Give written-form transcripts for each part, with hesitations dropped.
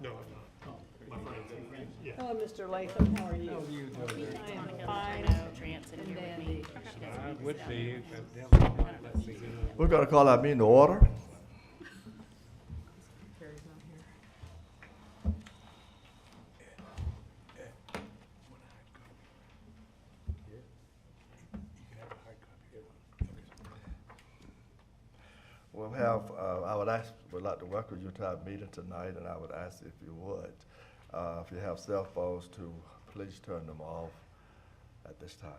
No, I'm not. My friends. Yeah. Hello, Mr. Latham, how are you? How are you doing? I am Monica fine. Transit And here with then me. the- She doesn't I need to would stop. be, but they'll not let me get on. We're going to call our meeting to order. Carrie's not here. We'll have, would like to welcome you to our meeting tonight, and I would ask if you would, if you have cell phones, to please turn them off at this time.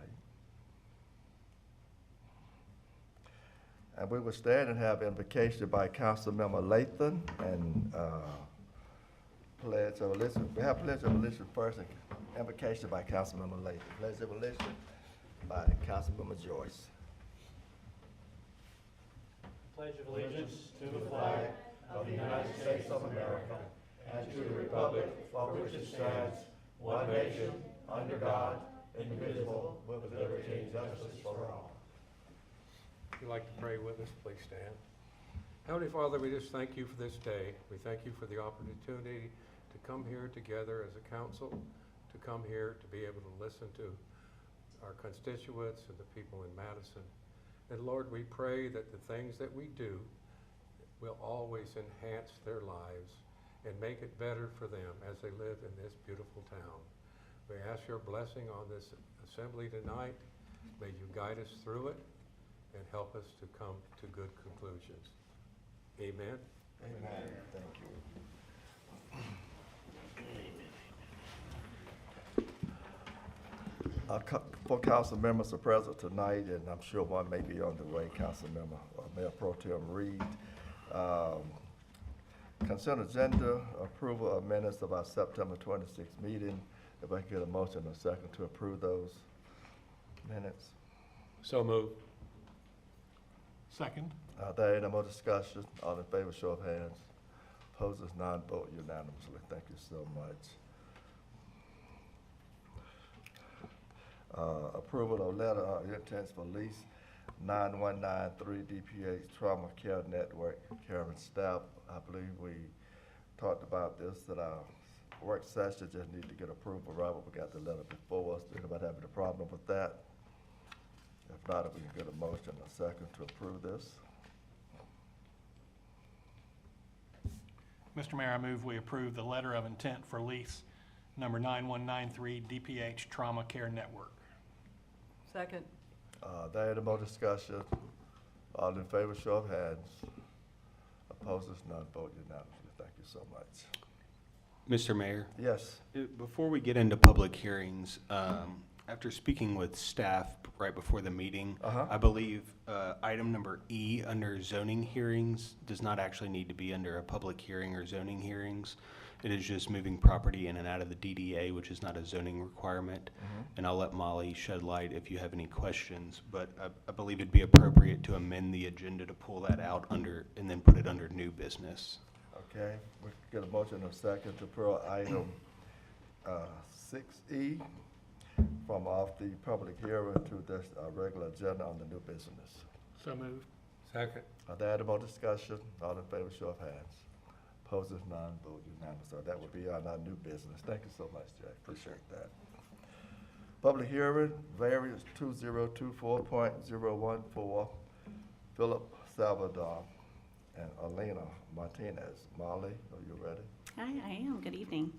And we will stand and have invocation by Councilmember Latham and pledge of allegiance. We have pledge of allegiance first, and invocation by Councilmember Latham. Pledge of allegiance by Councilmember Joyce. Pledge of allegiance to the flag of the United States of America and to the republic for which it stands, one nation, under God, indivisible, with liberty and justice for all. If you'd like to pray with us, please stand. Heavenly Father, we just thank you for this day. We thank you for the opportunity to come here together as a council, to come here to be able to listen to our constituents and the people in Madison. And Lord, we pray that the things that we do will always enhance their lives and make it better for them as they live in this beautiful town. We ask your blessing on this assembly tonight. May you guide us through it and help us to come to good conclusions. Amen. Amen. Thank you. Four council members are present tonight, and I'm sure one may be on the way, Councilmember Mayor Pro Tem Reed. Consent agenda, approval of minutes of our September 26th meeting. If I could get a motion and a second to approve those minutes. So moved. Second. There ain't no more discussion. All in favor, show of hands. Opposers, none, vote unanimously. Thank you so much. Approval of letter of intents for lease 9193 DPH Trauma Care Network. Karen Staff, I believe we talked about this at our work session. Just need to get approval. Robert, we got the letter before us. Anybody having a problem with that? If not, if we can get a motion and a second to approve this. Mr. Mayor, I move we approve the letter of intent for lease number 9193 DPH Trauma Care Network. Second. There ain't no more discussion. All in favor, show of hands. Opposers, none, vote unanimously. Thank you so much. Mr. Mayor, Yes. before we get into public hearings, after speaking with staff right before the meeting, Uh-huh. I believe item number E under zoning hearings does not actually need to be under a public hearing or zoning hearings. It is just moving property in and out of the DDA, which is not a zoning requirement. And I'll let Molly shed light if you have any questions, but I believe it'd be appropriate to amend the agenda to pull that out under, and then put it under new business. Okay, we can get a motion and a second to approve item 6E from off the public hearing to this regular agenda on the new business. So moved. Second. Are there any more discussion? All in favor, show of hands. Opposers, none, vote unanimous. So that would be on our new business. Thank you so much, Jack. Appreciate that. Public hearing, variance 2024.014, Philip Salvador and Elena Martinez. Molly, are you ready? Hi, I am. Good evening.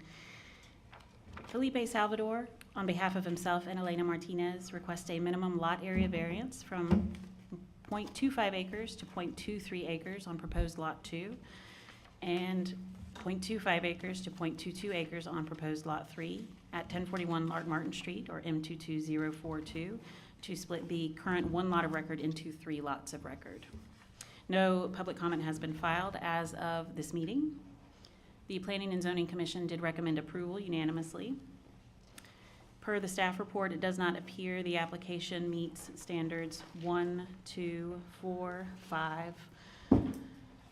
Felipe Salvador, on behalf of himself and Elena Martinez, requests a minimum lot area variance from 0.25 acres to 0.23 acres on proposed Lot 2, and 0.25 acres to 0.22 acres on proposed Lot 3 at 1041 Lark Martin Street, or M22042, to split the current one lot of record into 3 lots of record. No public comment has been filed as of this meeting. The Planning and Zoning Commission did recommend approval unanimously. Per the staff report, it does not appear the application meets standards 1, 2, 4, 5,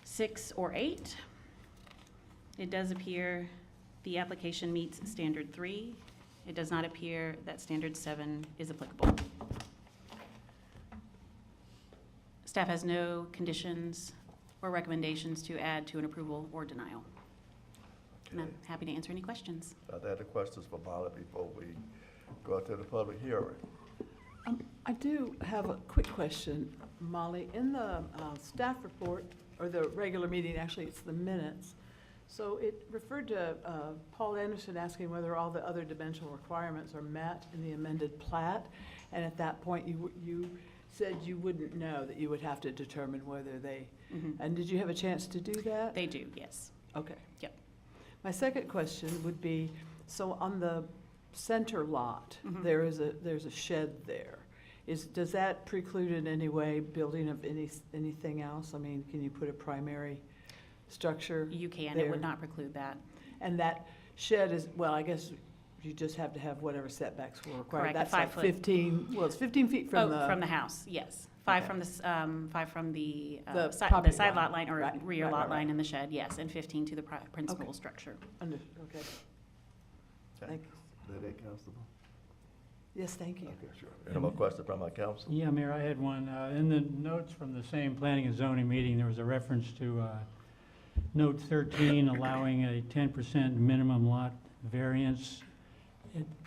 6, or 8. It does appear the application meets standard 3. It does not appear that standard 7 is applicable. Staff has no conditions or recommendations to add to an approval or denial. And I'm happy to answer any questions. Are there any questions for Molly before we go to the public hearing? I do have a quick question, Molly. In the staff report, or the regular meeting, actually, it's the minutes. So it referred to Paul Anderson asking whether all the other dimensional requirements are met in the amended plat. And at that point, you said you wouldn't know, that you would have to determine whether they, Mhm. and did you have a chance to do that? They do, yes. Okay. Yep. My second question would be, so on the center lot, Mhm. there's a shed there. Does that preclude in any way building of anything else? I mean, can you put a primary structure? You can, it there? would not preclude that. And that shed is, well, I guess you just have to have whatever setbacks were required. Correct, a That's like 5 foot. 15, well, it's 15 feet from Oh, from the, the house, yes. 5 Okay. from five from the The side, property the side line. lot line or Right, rear right, lot right, line right. in the shed, yes, and 15 to the principal Okay. structure. okay. Thank you. Did it, Constable? Yes, thank you. Okay, sure. Any more questions from my council? Yeah, Mayor, I had one. In the notes from the same planning and zoning meeting, there was a reference to note 13 allowing a 10% minimum lot variance.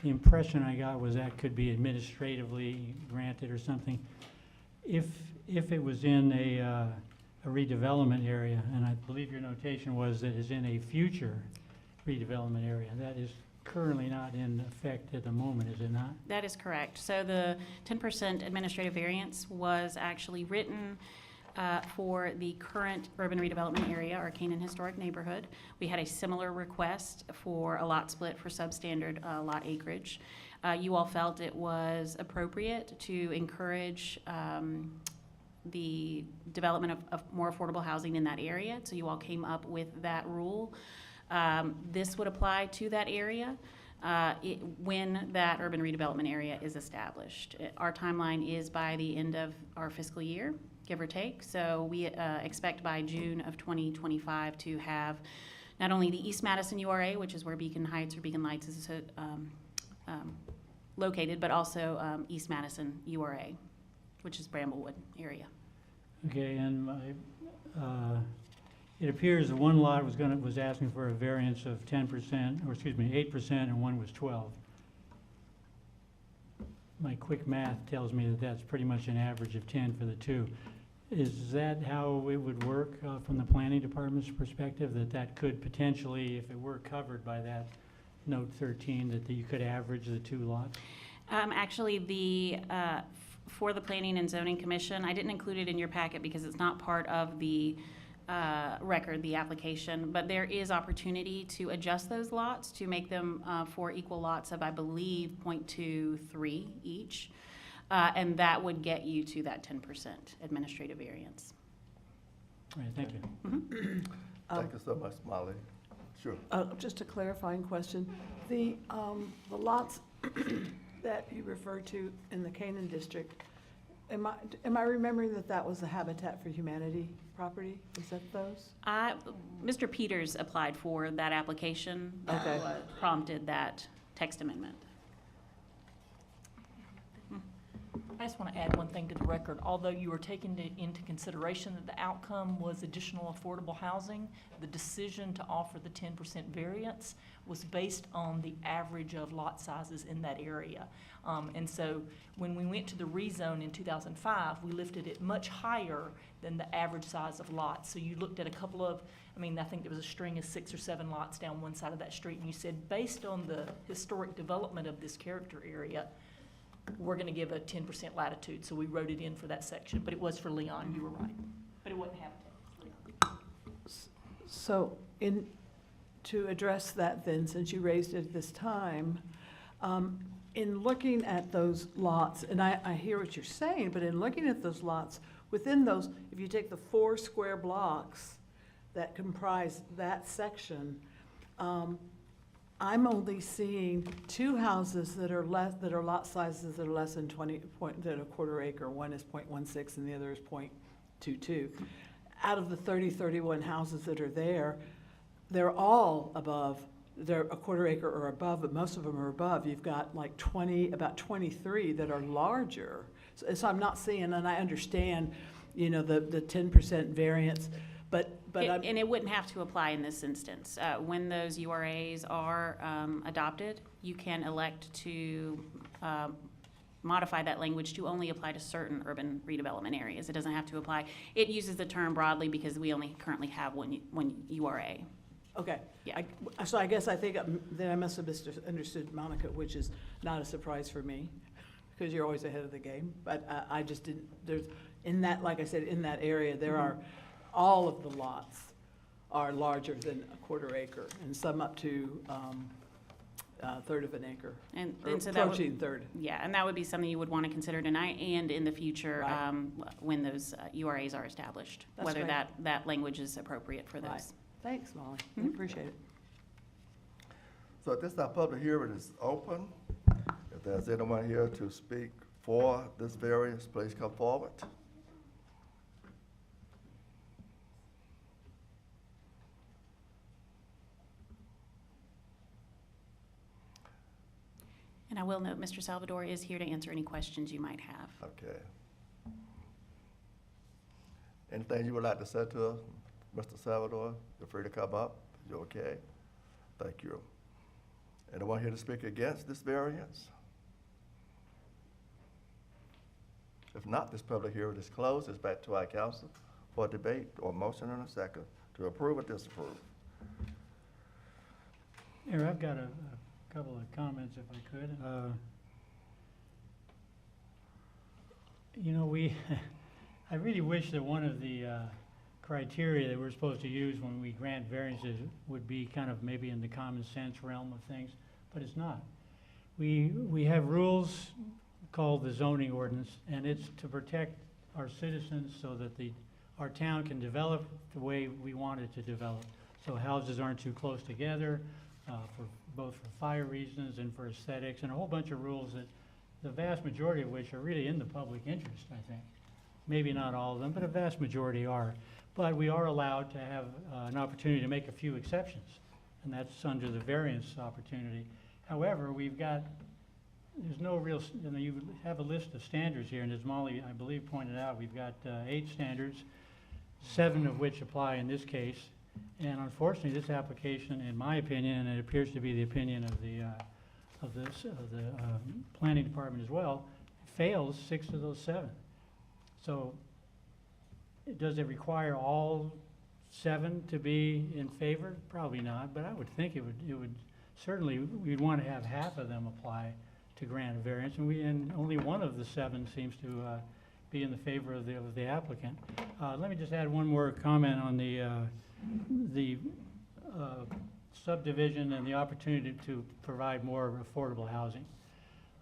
The impression I got was that could be administratively granted or something. If it was in a redevelopment area, and I believe your notation was that it's in a future redevelopment area, that is currently not in effect at the moment, is it not? That is correct. So the 10% administrative variance was actually written for the current urban redevelopment area, our Canaan Historic Neighborhood. We had a similar request for a lot split for substandard lot acreage. You all felt it was appropriate to encourage the development of more affordable housing in that area, so you all came up with that rule. This would apply to that area when that urban redevelopment area is established. Our timeline is by the end of our fiscal year, give or take. So we expect by June of 2025 to have not only the East Madison URA, which is where Beacon Heights or Beacon Lights is located, but also East Madison URA, which is Bramblewood area. Okay, and it appears that one lot was asking for a variance of 10%, or excuse me, 8%, and one was 12. My quick math tells me that that's pretty much an average of 10 for the two. Is that how it would work from the planning department's perspective, that could potentially, if it were covered by that note 13, that you could average the two lots? Actually, for the Planning and Zoning Commission, I didn't include it in your packet because it's not part of the record, the application, but there is opportunity to adjust those lots to make them for equal lots of, I believe, 0.23 each. And that would get you to that 10% administrative variance. All right, thank you. Thank you so much, Molly. Sure. Just a clarifying question. The lots that you referred to in the Canaan district, am I remembering that was the Habitat for Humanity property? Is that those? Mr. Peters applied for that application. Okay. That prompted that text amendment. I just want to add one thing to the record. Although you were taking into consideration that the outcome was additional affordable housing, the decision to offer the 10% variance was based on the average of lot sizes in that area. And so when we went to the rezone in 2005, we lifted it much higher than the average size of lots. So you looked at a couple of, I think there was a string of 6 or 7 lots down one side of that street, and you said, based on the historic development of this character area, we're going to give a 10% latitude, so we wrote it in for that section, but it was for Leon, you were right. But it wasn't Habitat, it was Leon. So to address that then, since you raised it at this time, in looking at those lots, and I hear what you're saying, but in looking at those lots, within those, if you take the 4 square blocks that comprise that section, I'm only seeing 2 houses that are lot sizes that are less than 20 that a quarter acre. One is 0.16 and the other is 0.22. Out of the 31 houses that are there, they're all above. They're a quarter acre or above, but most of them are above. You've got like about 23 that are larger. So I'm not seeing, and I understand, the 10% variance, but I'm, And it wouldn't have to apply in this instance. When those URAs are adopted, you can elect to modify that language to only apply to certain urban redevelopment areas. It doesn't have to apply. It uses the term broadly because we only currently have one URA. okay. Yeah. So I guess I think that I must have misunderstood Monica, which is not a surprise for me, because you're always ahead of the game. But I just didn't, there's, in that, like I said, in that area, there are, all of the lots are larger than a quarter acre, and some up to a third of an acre, And or so that would, approaching third. yeah, and that would be something you would want to consider tonight and in the future Right. when those URAs are established, That's whether great. that language is appropriate for those. Right. Thanks, Molly. I Mhm. appreciate it. So at this time, public hearing is open. If there's anyone here to speak for this variance, please come forward. And I will note, Mr. Salvador is here to answer any questions you might have. Okay. Anything you would like to say to us, Mr. Salvador? You're free to come up. You okay? Thank you. Anyone here to speak against this variance? If not, this public hearing is closed. It's back to our council for debate or motion and a second to approve or disapprove. Mayor, I've got a couple of comments if I could. You know, I really wish that one of the criteria that we're supposed to use when we grant variances would be kind of maybe in the common sense realm of things, but it's not. We have rules called the zoning ordinance, and it's to protect our citizens so that our town can develop the way we want it to develop. So houses aren't too close together, both for fire reasons and for aesthetics, and a whole bunch of rules that the vast majority of which are really in the public interest, I think. Maybe not all of them, but a vast majority are. But we are allowed to have an opportunity to make a few exceptions, and that's under the variance opportunity. However, there's no real, you have a list of standards here, and as Molly, I believe, pointed out, we've got 8 standards, 7 of which apply in this case. And unfortunately, this application, in my opinion, and it appears to be the opinion of the planning department as well, fails 6 of those 7. So does it require all 7 to be in favor? Probably not, but I would think it would certainly, we'd want to have half of them apply to grant a variance, and only one of the 7 seems to be in the favor of the applicant. Let me just add one more comment on the subdivision and the opportunity to provide more affordable housing.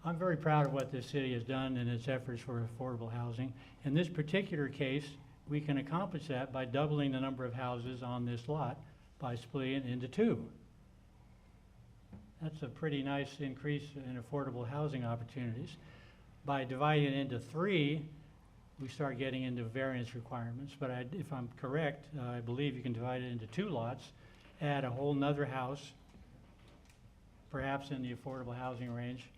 I'm very proud of what this city has done in its efforts for affordable housing. In this particular case, we can accomplish that by doubling the number of houses on this lot by splitting it into 2. That's a pretty nice increase in affordable housing opportunities. By dividing it into 3, we start getting into variance requirements. But if I'm correct, I believe you can divide it into 2 lots, add a whole nother house, perhaps in the affordable housing range,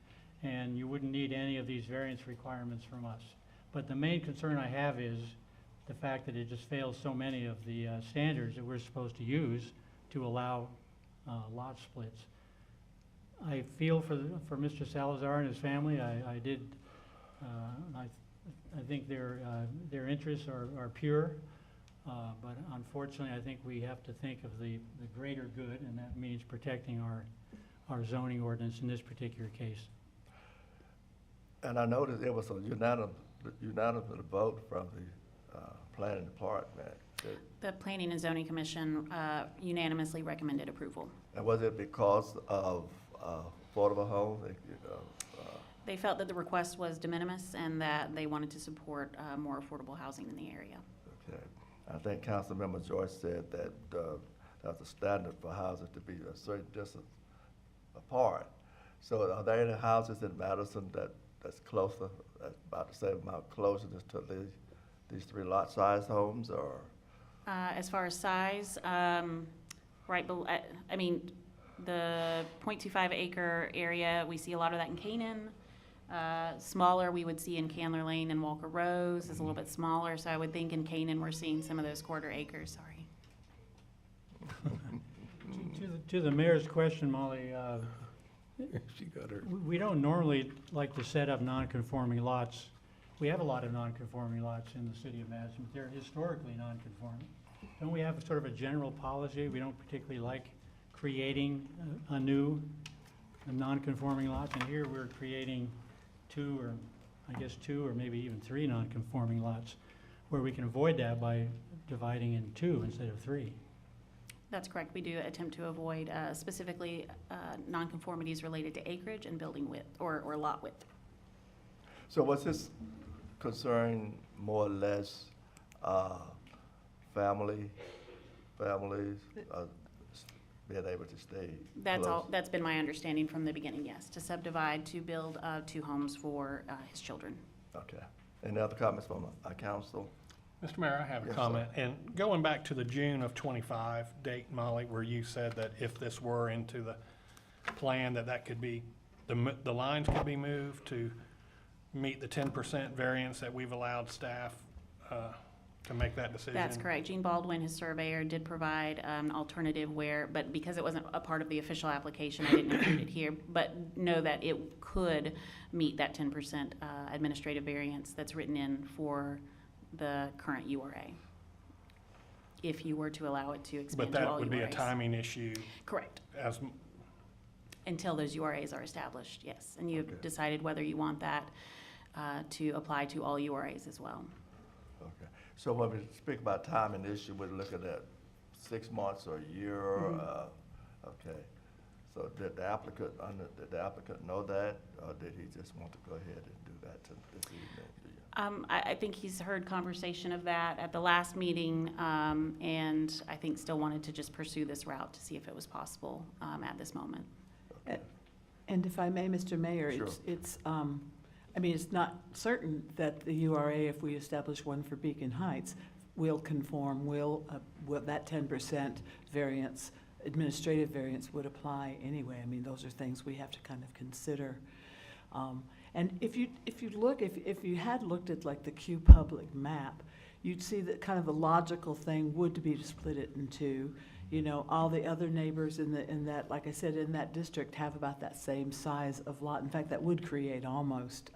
and you wouldn't need any of these variance requirements from us. But the main concern I have is the fact that it just fails so many of the standards that we're supposed to use to allow lot splits. I feel for Mr. Salazar and his family. I think their interests are pure, but unfortunately, I think we have to think of the greater good, and that means protecting our zoning ordinance in this particular case. And I noticed it was a unanimous vote from the planning department. The Planning and Zoning Commission unanimously recommended approval. And was it because of affordable homes? They felt that the request was de minimis and that they wanted to support more affordable housing in the area. Okay. I think Councilmember Joyce said that that's a standard for houses to be a certain distance apart. So are there any houses in Madison that's closer, that's about the same amount closeness to these 3 lot size homes, or? As far as size, right, I mean, the 0.25 acre area, we see a lot of that in Canaan. Smaller, we would see in Candler Lane and Walker Rose is a little bit smaller, so I would think in Canaan we're seeing some of those quarter acres, sorry. To the mayor's question, Molly, She got her. we don't normally like to set up non-conforming lots. We have a lot of non-conforming lots in the city of Madison, but they're historically non-conforming. Don't we have sort of a general policy? We don't particularly like creating a new non-conforming lots, and here we're creating two or maybe even three non-conforming lots, where we can avoid that by dividing in two instead of three. That's correct. We do attempt to avoid specifically nonconformities related to acreage and building width or lot width. So was this concern more or less families being able to stay That's close? all. That's been my understanding from the beginning. Yes, to subdivide, to build 2 homes for his children. Okay. Any other comments from our council? Mr. Mayor, I have a Yes, comment. And going back to the June of '25 date, Molly, where you said that if this were into the plan, that could be, the lines could be moved to meet the 10% variance that we've allowed staff to make that decision? That's correct. Gene Baldwin, his surveyor, did provide an alternative but because it wasn't a part of the official application, I didn't include it here, but know that it could meet that 10% administrative variance that's written in for the current URA, if you were to allow it to expand But to all that would be a URAs. timing issue Correct. as, Until those URAs are established, yes. And you've Okay. decided whether you want that to apply to all URAs as well. Okay. So when we speak about timing issue, we're looking at 6 months or a year? Okay. So did the applicant know that, or did he just want to go ahead and do that this evening? I think he's heard conversation of that at the last meeting, and I think still wanted to just pursue this route to see if it was possible at this moment. Okay. And if I may, Mr. Mayor, Sure. it's it's not certain that the URA, if we establish one for Beacon Heights, will conform, will that 10% variance, administrative variance would apply anyway. I mean, those are things we have to kind of consider. And if you had looked at like the Q Public map, you'd see that kind of the logical thing would be to split it in two. You know, all the other neighbors in that, like I said, in that district have about that same size of lot. In fact, that would create almost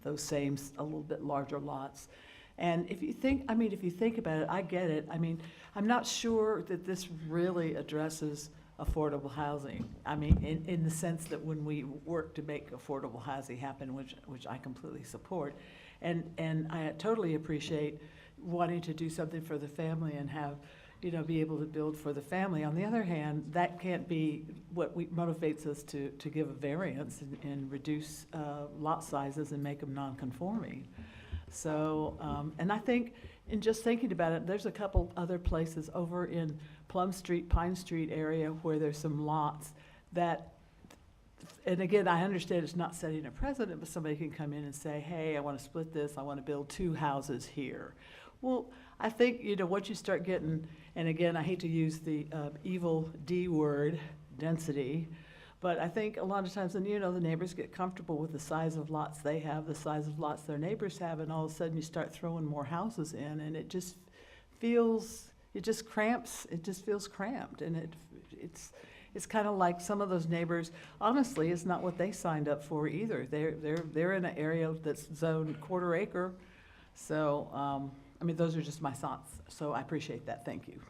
those same, a little bit larger lots. And if you think about it, I get it. I mean, I'm not sure that this really addresses affordable housing. I mean, in the sense that when we work to make affordable housing happen, which I completely support, and I totally appreciate wanting to do something for the family and have, be able to build for the family. On the other hand, that can't be what motivates us to give a variance and reduce lot sizes and make them non-conforming. So, and I think, in just thinking about it, there's a couple other places over in Plum Street, Pine Street area where there's some lots that, and again, I understand it's not setting a precedent, but somebody can come in and say, hey, I want to split this, I want to build 2 houses here. Well, I think, once you start getting, and again, I hate to use the evil D word, density, but I think a lot of times, and the neighbors get comfortable with the size of lots they have, the size of lots their neighbors have, and all of a sudden you start throwing more houses in, and it just feels cramped, and it's kind of like some of those neighbors, honestly, it's not what they signed up for either. They're in an area that's zoned quarter acre, so, those are just my thoughts, so I appreciate that, thank you.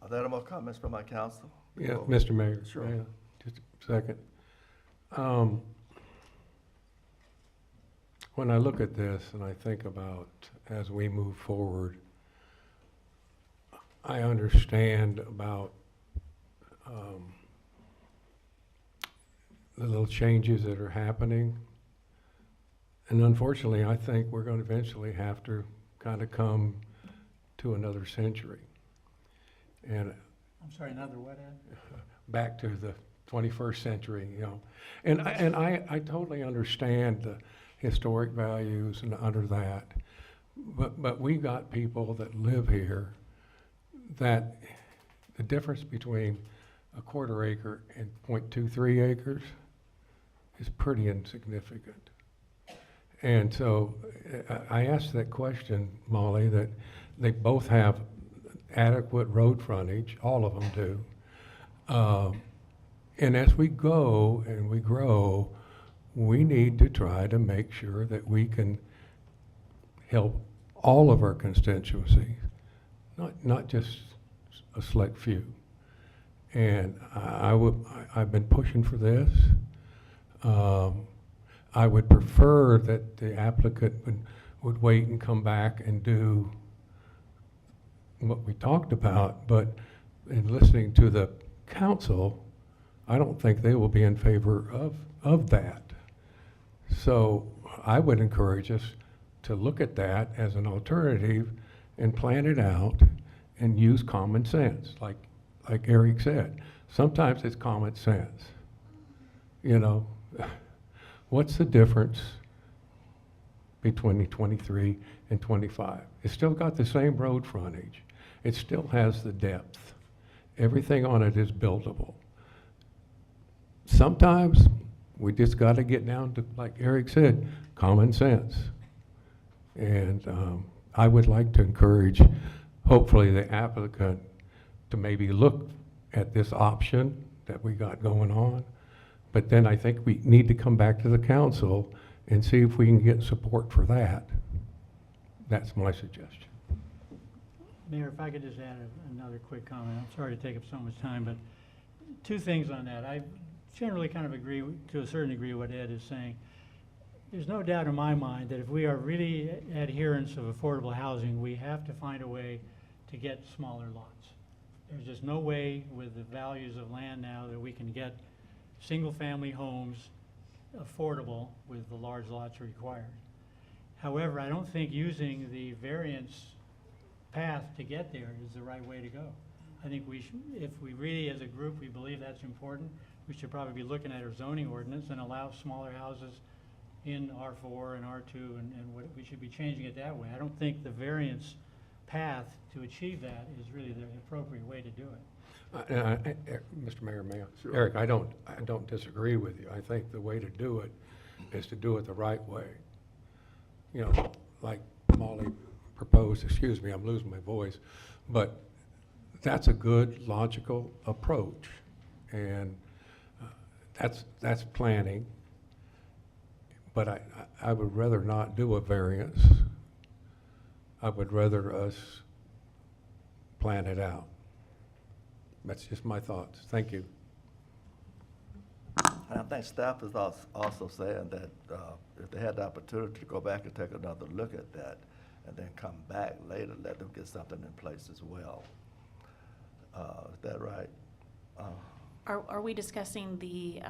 Are there any more comments from our council? Yeah, Mr. Mayor. Sure. Yeah, just a second. When I look at this and I think about as we move forward, I understand about the little changes that are happening. And unfortunately, I think we're going to eventually have to kind of come to another century. And I'm sorry, another what, Ed? back to the 21st century, And I totally understand the historic values and under that, but we got people that live here that the difference between a quarter acre and 0.23 acres is pretty insignificant. And so I asked that question, Molly, that they both have adequate road frontage, all of them do. And as we go and we grow, we need to try to make sure that we can help all of our constituencies, not just a select few. And I've been pushing for this. I would prefer that the applicant would wait and come back and do what we talked about, but in listening to the council, I don't think they will be in favor of that. So I would encourage us to look at that as an alternative and plan it out and use common sense, like Eric said. Sometimes it's common sense. You know, what's the difference between 23 and 25? It's still got the same road frontage. It still has the depth. Everything on it is buildable. Sometimes we just got to get down to, like Eric said, common sense. And I would like to encourage, hopefully, the applicant to maybe look at this option that we got going on. But then I think we need to come back to the council and see if we can get support for that. That's my suggestion. Mayor, if I could just add another quick comment. I'm sorry to take up so much time, but two things on that. I generally kind of agree to a certain degree what Ed is saying. There's no doubt in my mind that if we are really adherents of affordable housing, we have to find a way to get smaller lots. There's just no way with the values of land now that we can get single-family homes affordable with the large lots required. However, I don't think using the variance path to get there is the right way to go. I think we should, if we really as a group, we believe that's important, we should probably be looking at our zoning ordinance and allow smaller houses in R4 and R2 and what, we should be changing it that way. I don't think the variance path to achieve that is really the appropriate way to do it. Mr. Mayor, may I? Sure. Eric, I don't disagree with you. I think the way to do it is to do it the right way. You know, like Molly proposed, excuse me, I'm losing my voice, but that's a good logical approach. And that's planning. But I would rather not do a variance. I would rather us plan it out. That's just my thoughts. Thank you. And I think staff is also saying that if they had the opportunity to go back and take another look at that and then come back later, let them get something in place as well. Is that right? Are we discussing the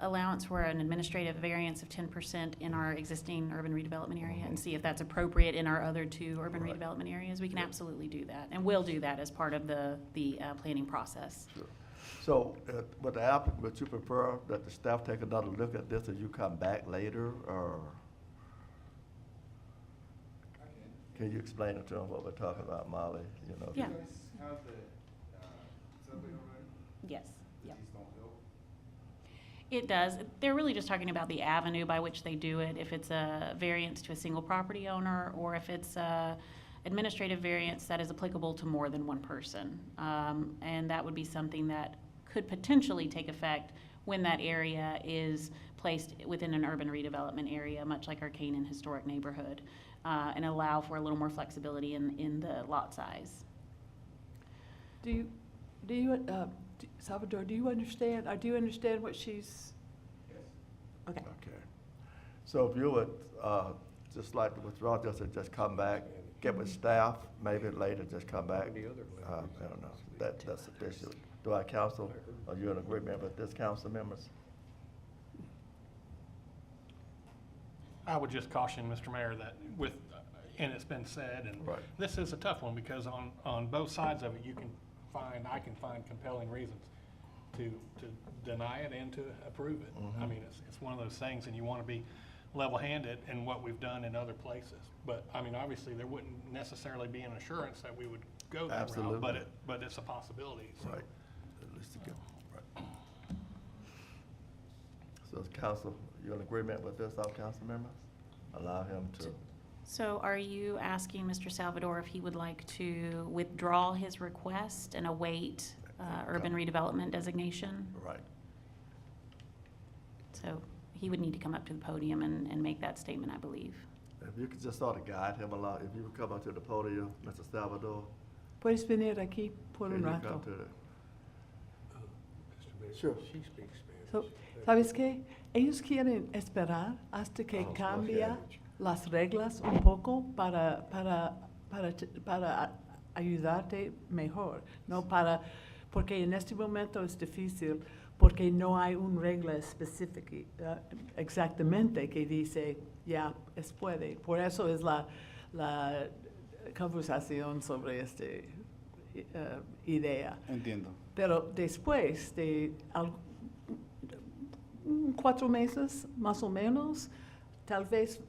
allowance for an administrative variance of 10% in our existing urban redevelopment area and see if that's appropriate in our other two urban Right. redevelopment areas? We can absolutely do that, and will do that as part of the planning process. Sure. So, would the applicant, would you prefer that the staff take another look at this and you come back later, or? Can you explain it to them what we're talking about, Molly? You know? Yeah. How's the subway already? Yes. Yep. These don't help? It does. They're really just talking about the avenue by which they do it, if it's a variance to a single property owner, or if it's a administrative variance that is applicable to more than one person. And that would be something that could potentially take effect when that area is placed within an urban redevelopment area, much like our Canaan Historic Neighborhood, and allow for a little more flexibility in the lot size. Salvador, do you understand, or do you understand what she's? Okay. Okay. So if you would, just like to withdraw this and just come back, get with staff, maybe later, just come back. Any other I don't know, that's sufficient. Do I counsel, are you in agreement with this, council members? I would just caution, Mr. Mayor, that with, and it's been said, and Right. this is a tough one, because on both sides of it, I can find compelling reasons to deny it and to approve it. I mean, it's one of those things, and you want to be level-handed in what we've done in other places. But, I mean, obviously, there wouldn't necessarily be an assurance that we would go that Absolutely. route, but it's a possibility, so. Right, at least to get, right. So is council, you in agreement with this, all council members? Allow him to So are you asking Mr. Salvador if he would like to withdraw his request and await urban redevelopment designation? Right. So he would need to come up to the podium and make that statement, I believe. If you could just sort of guide him along, if you would come up to the podium, Mr. Salvador. Puedes venir aquí por and un you rato. come to the- Mr. Mayor, Sure. she speaks Spanish. So, ¿Sabes qué? Ellos quieren esperar hasta que Oh, cambia okay. las reglas un poco para ayudarte mejor, no para, porque en este momento es difícil, porque no hay una regla específica exactamente que dice, ya, es puede. Por eso es la conversación sobre esta idea. Entiendo. Pero después de 4 meses, más o menos, tal vez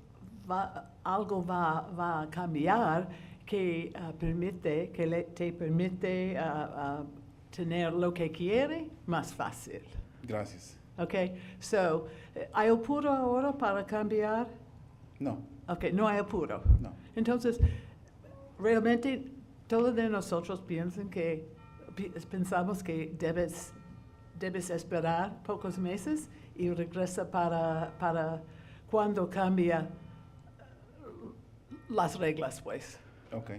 algo va a cambiar que te permite tener lo que quiere más fácil. Gracias. Okay, so, ¿hay apuro ahora para cambiar? No, Okay, no hay apuro. no. Entonces, realmente todos de nosotros pensamos que debes esperar pocos meses y regresa para cuando cambia las reglas, pues. Ok,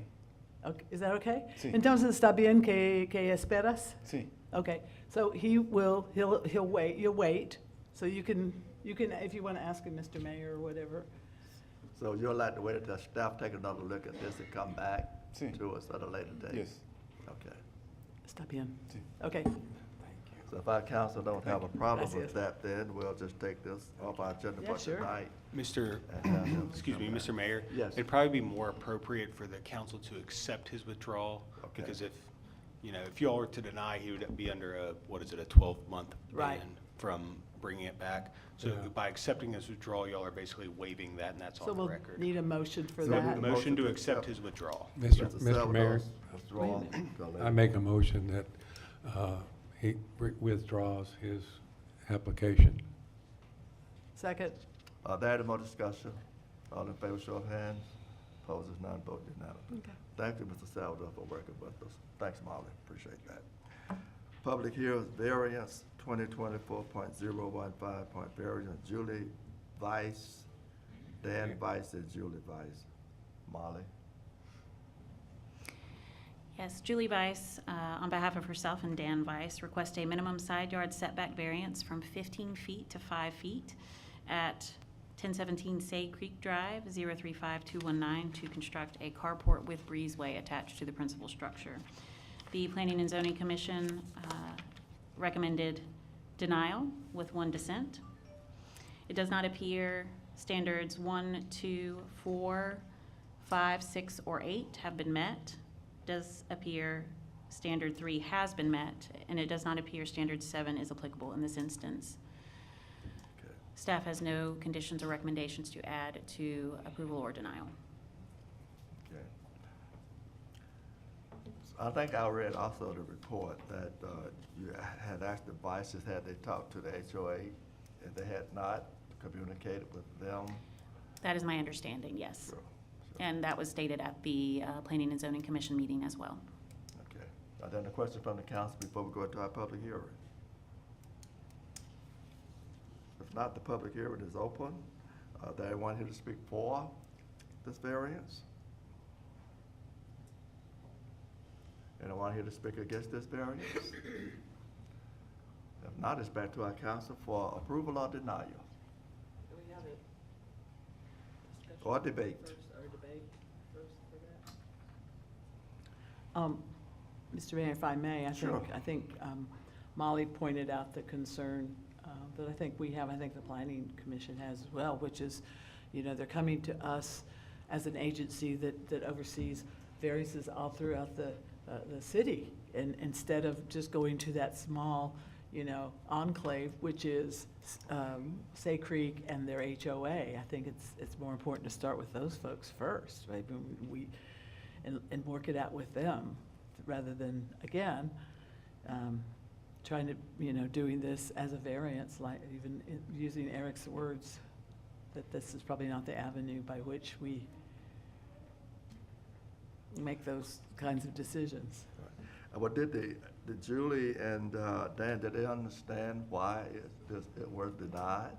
Okay, is that okay? Sí. Entonces, ¿está bien que esperas? sí. Okay, so he'll wait, you'll wait, so you can, if you want to ask him, Mr. Mayor, or whatever. So you'll like to wait until staff take another look at this and come back Sí. to us at a later date? Yes. Okay. Está bien. Sí. Okay, So if our council don't have a problem with Gracias. that, then we'll just take this off our agenda Yeah, for sure. tonight. Mr. and have him Excuse me, come back. Mr. Mayor? Yes. It'd probably be more appropriate for the council to accept his withdrawal, Okay. because if you all were to deny, he would be under a 12-month Right. ban from bringing it back. So Yeah. by accepting his withdrawal, y'all are basically waiving that, and that's so on the we'll record. need a motion for So we need that. a Motion to to accept accept. his withdrawal. Mr. Mayor, Salvador's withdrawal. Go I later. make a motion that he withdraws his application. Second, Are there any more discussion? All in favor, show of hands. Opposed, none, vote unanimous. okay. Thank you, Mr. Salvador, for working with us. Thanks, Molly, appreciate that. Public hearings, variance 2024.015, variance Julie Weiss, Dan Weiss and Julie Weiss. Molly? Yes, Julie Weiss, on behalf of herself and Dan Weiss, request a minimum side yard setback variance from 15 feet to 5 feet at 1017 Say Creek Drive, 035219, to construct a carport with breezeway attached to the principal structure. The Planning and Zoning Commission recommended denial with 1 dissent. It does not appear standards 1, 2, 4, 5, 6, or 8 have been met. Does appear standard 3 has been met, and it does not appear standard 7 is applicable in this instance. Okay. Staff has no conditions or recommendations to add to approval or denial. Okay. I think I read also the report that you had asked the Weisses, had they talked to the HOA, and they had not communicated with them? That is my understanding, yes. Sure, sure. And that was stated at the Planning and Zoning Commission meeting as well. Okay. Are there any questions from the council before we go into our public hearing? If not, the public hearing is open. There anyone here to speak for this variance? Anyone here to speak against this variance? If not, it's back to our council for approval or denial, or debate. Mr. Mayor, if I may, Sure. I think Molly pointed out the concern that I think we have, I think the Planning Commission has as well, which is, they're coming to us as an agency that oversees variances all throughout the city, and instead of just going to that small, enclave, which is Say Creek and their HOA. I think it's more important to start with those folks first, right? And work it out with them, rather than, again, trying to, doing this as a variance, like even using Eric's words, that this is probably not the avenue by which we make those kinds of decisions. What did Julie and Dan, did they understand why it was denied?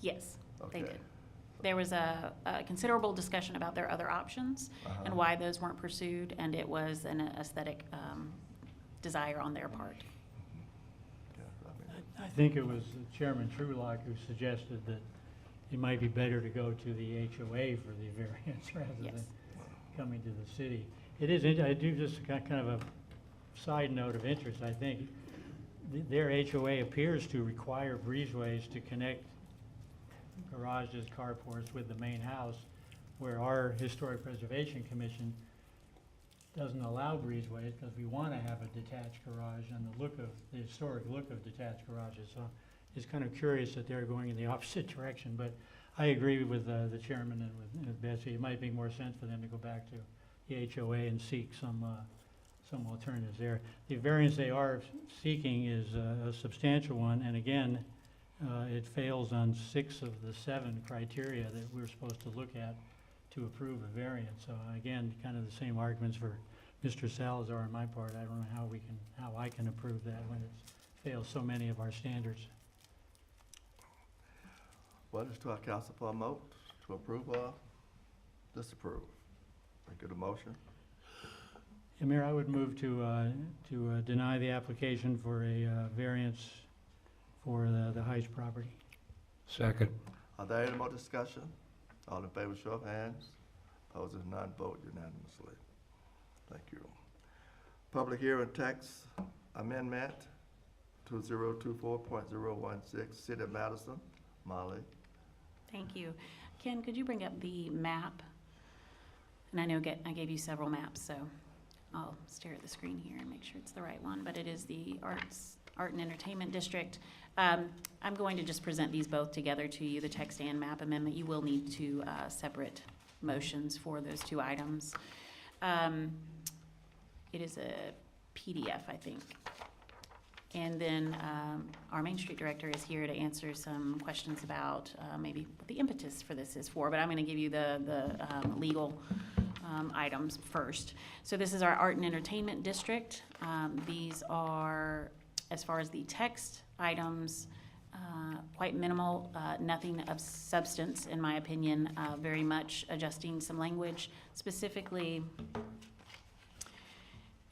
Yes, they Okay. did. There was a considerable discussion about their other options and why those weren't pursued, and it was an aesthetic desire on their part. Yeah, I mean, I think it was Chairman Trulock who suggested that it might be better to go to the HOA for the variance rather than Yes. coming to the city. It is, I do just kind of a side note of interest, I think. Their HOA appears to require breezeways to connect garages, carports with the main house, where our Historic Preservation Commission doesn't allow breezeways because we want to have a detached garage and the historic look of detached garages. So it's kind of curious that they're going in the opposite direction, but I agree with the chairman and with Betsy. It might make more sense for them to go back to the HOA and seek some alternatives there. The variance they are seeking is a substantial one, and again, it fails on 6 of the 7 criteria that we're supposed to look at to approve a variance. So again, kind of the same arguments for Mr. Salazar on my part. I don't know how I can approve that when it fails so many of our standards. What is to our council for a vote to approve or disapprove? Make it a motion. Yeah, Mayor, I would move to deny the application for a variance for the Heights property. Second. Are there any more discussion? All in favor, show of hands. Opposed, none, vote unanimously. Thank you. Public hearing text amendment 2024.016, City of Madison. Molly. Thank you. Ken, could you bring up the map? And I know I gave you several maps, so I'll stare at the screen here and make sure it's the right one, but it is the Art and Entertainment District. I'm going to just present these both together to you, the text and map amendment. You will need two separate motions for those two items. It is a PDF, I think. And then our Main Street Director is here to answer some questions about maybe what the impetus for this is for, but I'm going to give you the legal items first. So this is our Art and Entertainment District. These are, as far as the text items, quite minimal, nothing of substance, in my opinion, very much adjusting some language, specifically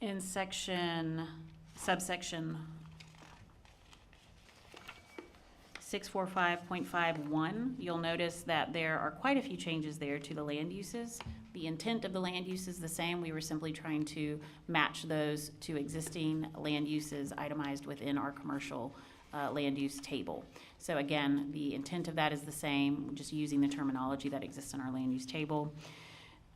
in subsection 645.51, you'll notice that there are quite a few changes there to the land uses. The intent of the land use is the same. We were simply trying to match those to existing land uses itemized within our commercial land use table. So again, the intent of that is the same, just using the terminology that exists in our land use table.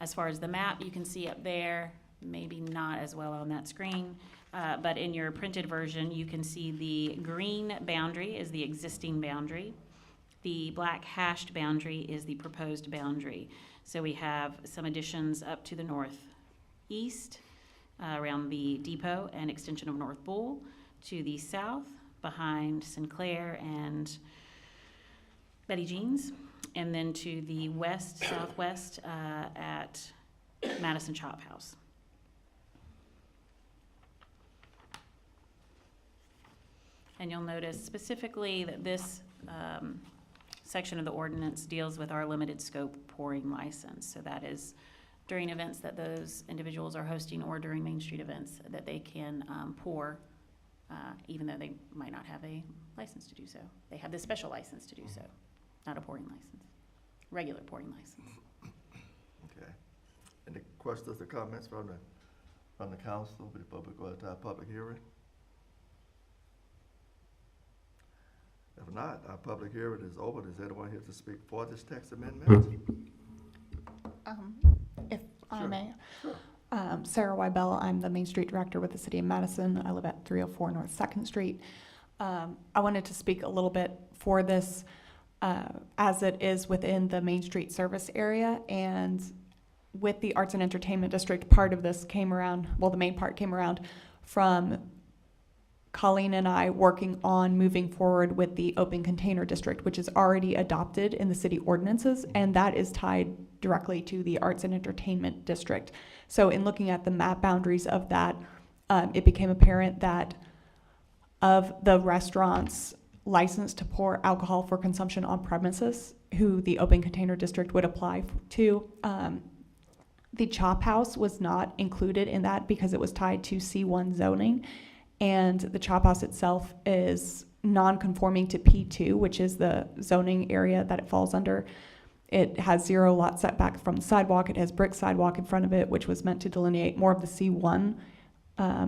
As far as the map, you can see up there, maybe not as well on that screen, but in your printed version, you can see the green boundary is the existing boundary. The black hashed boundary is the proposed boundary. So we have some additions up to the northeast around the depot and extension of North Bull, to the south behind Sinclair and Betty Jean's, and then to the west, southwest at Madison Chop House. And you'll notice specifically that this section of the ordinance deals with our limited scope pouring license. So that is during events that those individuals are hosting or during Main Street events that they can pour, even though they might not have a license to do so. They have this special license to do so, not a pouring license, regular pouring license. Okay. Any questions or comments from the council before we go into our public hearing? If not, our public hearing is over. Is anyone here to speak for this text amendment? If I Sure. may. Sure. Sarah Wybell, I'm the Main Street Director with the City of Madison. I live at 304 North 2nd Street. I wanted to speak a little bit for this as it is within the Main Street service area. And with the Arts and Entertainment District, part of this came around, well, the main part came around from Colleen and I working on moving forward with the Open Container District, which is already adopted in the city ordinances, and that is tied directly to the Arts and Entertainment District. So in looking at the map boundaries of that, it became apparent that of the restaurants licensed to pour alcohol for consumption on premises, who the open container district would apply to, the Chop House was not included in that because it was tied to C1 zoning. And the Chop House itself is non-conforming to P2, which is the zoning area that it falls under. It has 0 lot setback from the sidewalk. It has brick sidewalk in front of it, which was meant to delineate more of the C1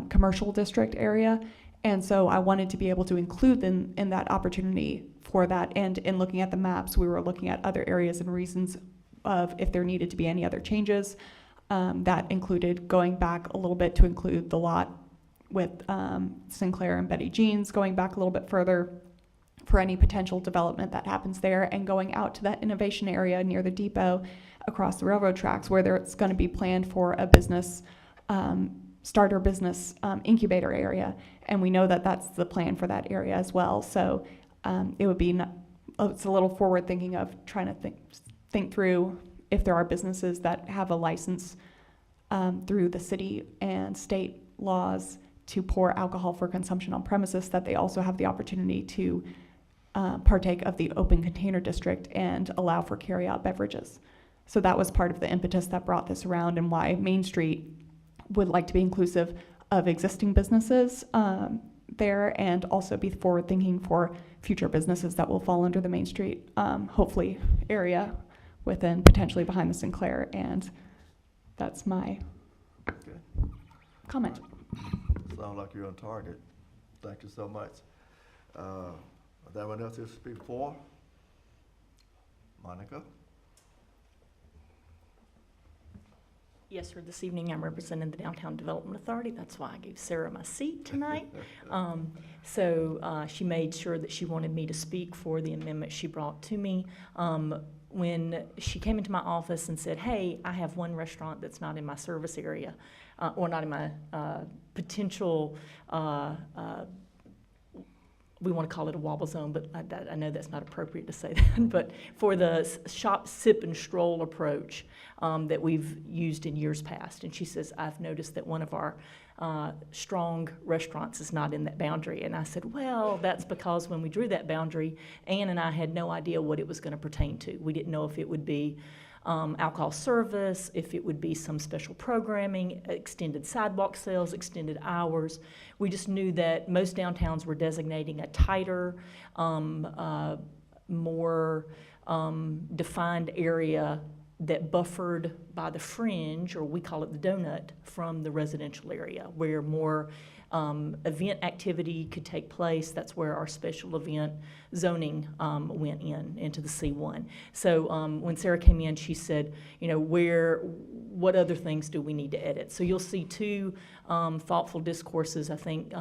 commercial district area. And so I wanted to be able to include them in that opportunity for that. And in looking at the maps, we were looking at other areas and reasons of if there needed to be any other changes. That included going back a little bit to include the lot with Sinclair and Betty Jean's, going back a little bit further for any potential development that happens there, and going out to that innovation area near the depot across the railroad tracks where it's going to be planned for a business, starter business incubator area. And we know that that's the plan for that area as well. So it would be, it's a little forward thinking of trying to think through if there are businesses that have a license through the city and state laws to pour alcohol for consumption on premises, that they also have the opportunity to partake of the open container district and allow for carry-out beverages. So that was part of the impetus that brought this around, and why Main Street would like to be inclusive of existing businesses there, and also be forward-thinking for future businesses that will fall under the Main Street, hopefully, area within, potentially behind the Sinclair. And that's my comment. Sound like you're on target. Thank you so much. Is there anyone else here to speak for? Monica? Yes, sir. This evening I'm representing the Downtown Development Authority. That's why I gave Sarah my seat tonight. So she made sure that she wanted me to speak for the amendment she brought to me. When she came into my office and said, hey, I have one restaurant that's not in my service area, or not in my potential, we want to call it a wobble zone, but I know that's not appropriate to say that, but for the shop, sip, and stroll approach that we've used in years past. And she says, I've noticed that one of our strong restaurants is not in that boundary. And I said, well, that's because when we drew that boundary, Ann and I had no idea what it was going to pertain to. We didn't know if it would be alcohol service, if it would be some special programming, extended sidewalk sales, extended hours. We just knew that most downtowns were designating a tighter, more defined area that buffered by the fringe, or we call it the donut, from the residential area, where more event activity could take place. That's where our special event zoning went into the C1. So when Sarah came in, she said, you know, what other things do we need to edit? So you'll see two thoughtful discourses, I think,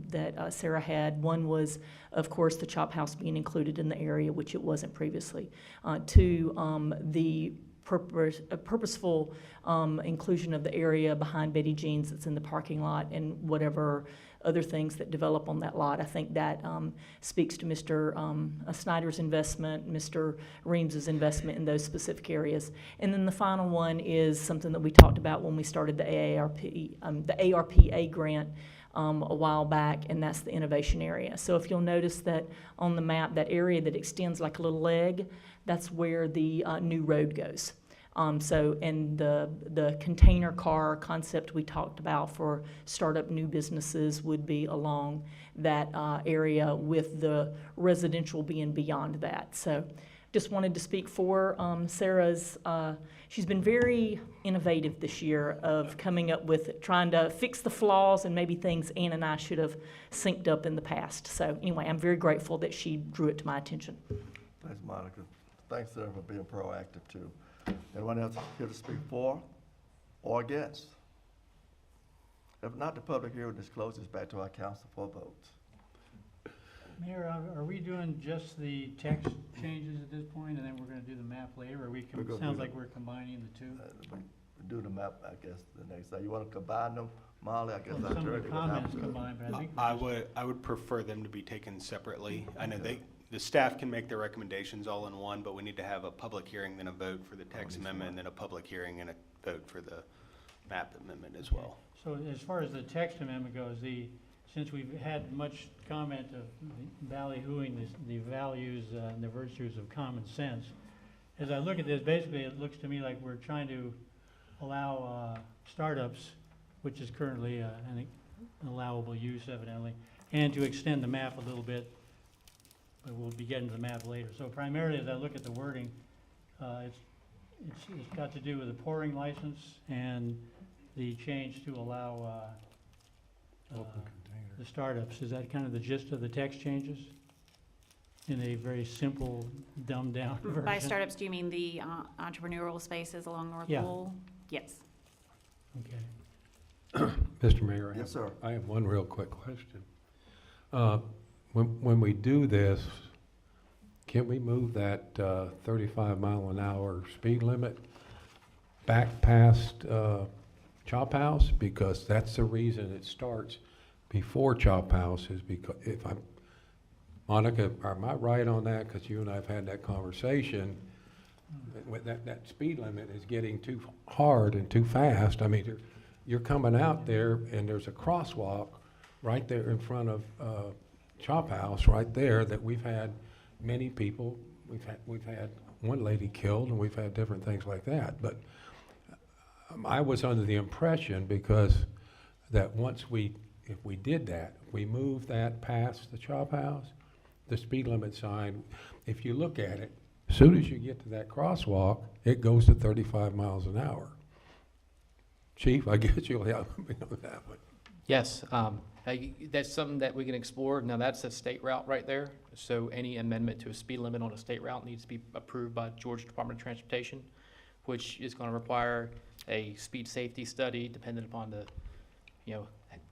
that Sarah had. One was, of course, the Chop House being included in the area, which it wasn't previously. Two, the purposeful inclusion of the area behind Betty Jean's that's in the parking lot, and whatever other things that develop on that lot. I think that speaks to Mr. Snyder's investment, Mr. Reams's investment in those specific areas. And then the final one is something that we talked about when we started the ARPA grant a while back, and that's the innovation area. So if you'll notice that on the map, that area that extends like a little leg, that's where the new road goes. And the container car concept we talked about for startup new businesses would be along that area, with the residential being beyond that. So just wanted to speak for Sarah's, she's been very innovative this year of coming up with trying to fix the flaws and maybe things Ann and I should have synced up in the past. So anyway, I'm very grateful that she drew it to my attention. Thanks, Monica. Thanks, Sarah, for being proactive, too. Anyone else here to speak for or against? If not, the public hearing is closed. It's back to our council for votes. Mayor, are we doing just the text changes at this point, and then we're gonna do the map later, or We're gonna sounds do like we're combining the two? We do the map, I guess, the next day. You want to combine them, Molly? I guess Well, I some heard of the it was comments after. combined, but I think we're just- I would prefer them to be taken separately. I know the staff can make their recommendations all in one, but we need to have a public hearing, then a vote for the text amendment, and then a public hearing and a vote for the map amendment as well. So as far as the text amendment goes, since we've had much comment of ballyhooing the values and the virtues of common sense, as I look at this, basically it looks to me like we're trying to allow startups, which is currently an allowable use evidently, and to extend the map a little bit, but we'll be getting to the map later. So primarily, as I look at the wording, it's got to do with the pouring license and the change to allow the startups. Is that kind of the gist of the text changes? In a very simple, dumbed-down version? By startups, do you mean the entrepreneurial spaces along North Yeah. Pole? Yes. Okay. Mr. Mayor? Yes, sir. I have one real quick question. When we do this, can we move that 35 mile an hour speed limit back past Chop House? Because that's the reason it starts before Chop House, is because Monica, am I right on that? Because you and I have had that conversation. That speed limit is getting too hard and too fast. I mean, you're coming out there and there's a crosswalk right there in front of Chop House, right there, that we've had many people. We've had one lady killed, and we've had different things like that. But I was under the impression, because that if we did that, we moved that past the Chop House, the speed limit sign, if you look at it, as soon as you get to that crosswalk, it goes to 35 miles an hour. Chief, I guess you'll help me on that one. Yes, that's something that we can explore. Now, that's a state route right there, so any amendment to a speed limit on a state route needs to be approved by Georgia Department of Transportation, which is going to require a speed safety study dependent upon the,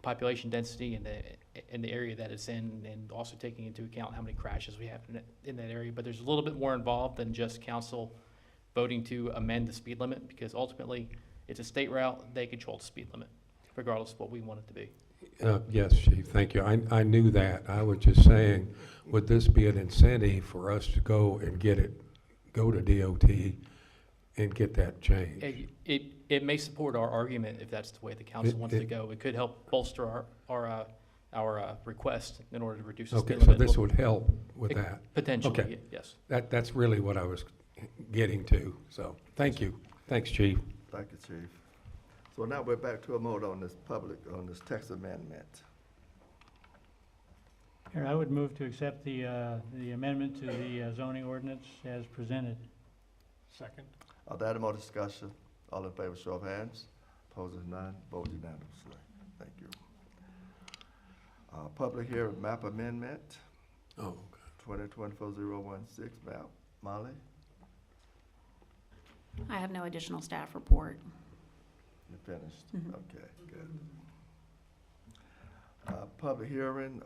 population density and the area that it's in, and also taking into account how many crashes we have in that area. But there's a little bit more involved than just council voting to amend the speed limit, because ultimately, it's a state route. They control the speed limit, regardless of what we want it to be. Yes, Chief, thank you. I knew that. I was just saying, would this be an incentive for us to go and go to DOT and get that changed? It may support our argument if that's the way the council wants to go. It could help bolster our request in order to reduce the speed Okay, limit. so this would help with that? Potentially, Okay. yes. That's really what I was getting to, so, thank you. Thanks, Chief. Thank you, Chief. So now we're back to a mode on this text amendment. Here, I would move to accept the amendment to the zoning ordinance as presented. Second. Are there any more discussion? All in favor, show of hands. Opposing none, vote unanimously. Thank you. Public hearing map amendment, Oh, 2024-016 map. Molly, I have no additional staff report. you finished? Mhm. Okay, good. Public hearing,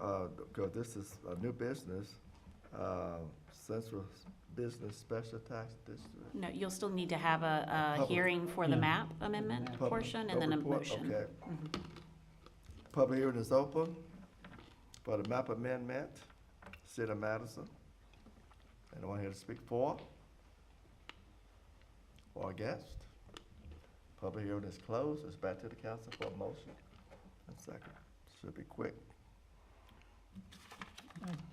because this is a new business, Central Business Special Tax District. No, you'll still need to have a Public. hearing for the Yeah. map amendment Public- portion and then a public motion. Okay. Mhm. Public hearing is open for the map amendment, City of Madison. Anyone here to speak for? Or against? Public hearing is closed. It's back to the council for a motion and second. Should be quick.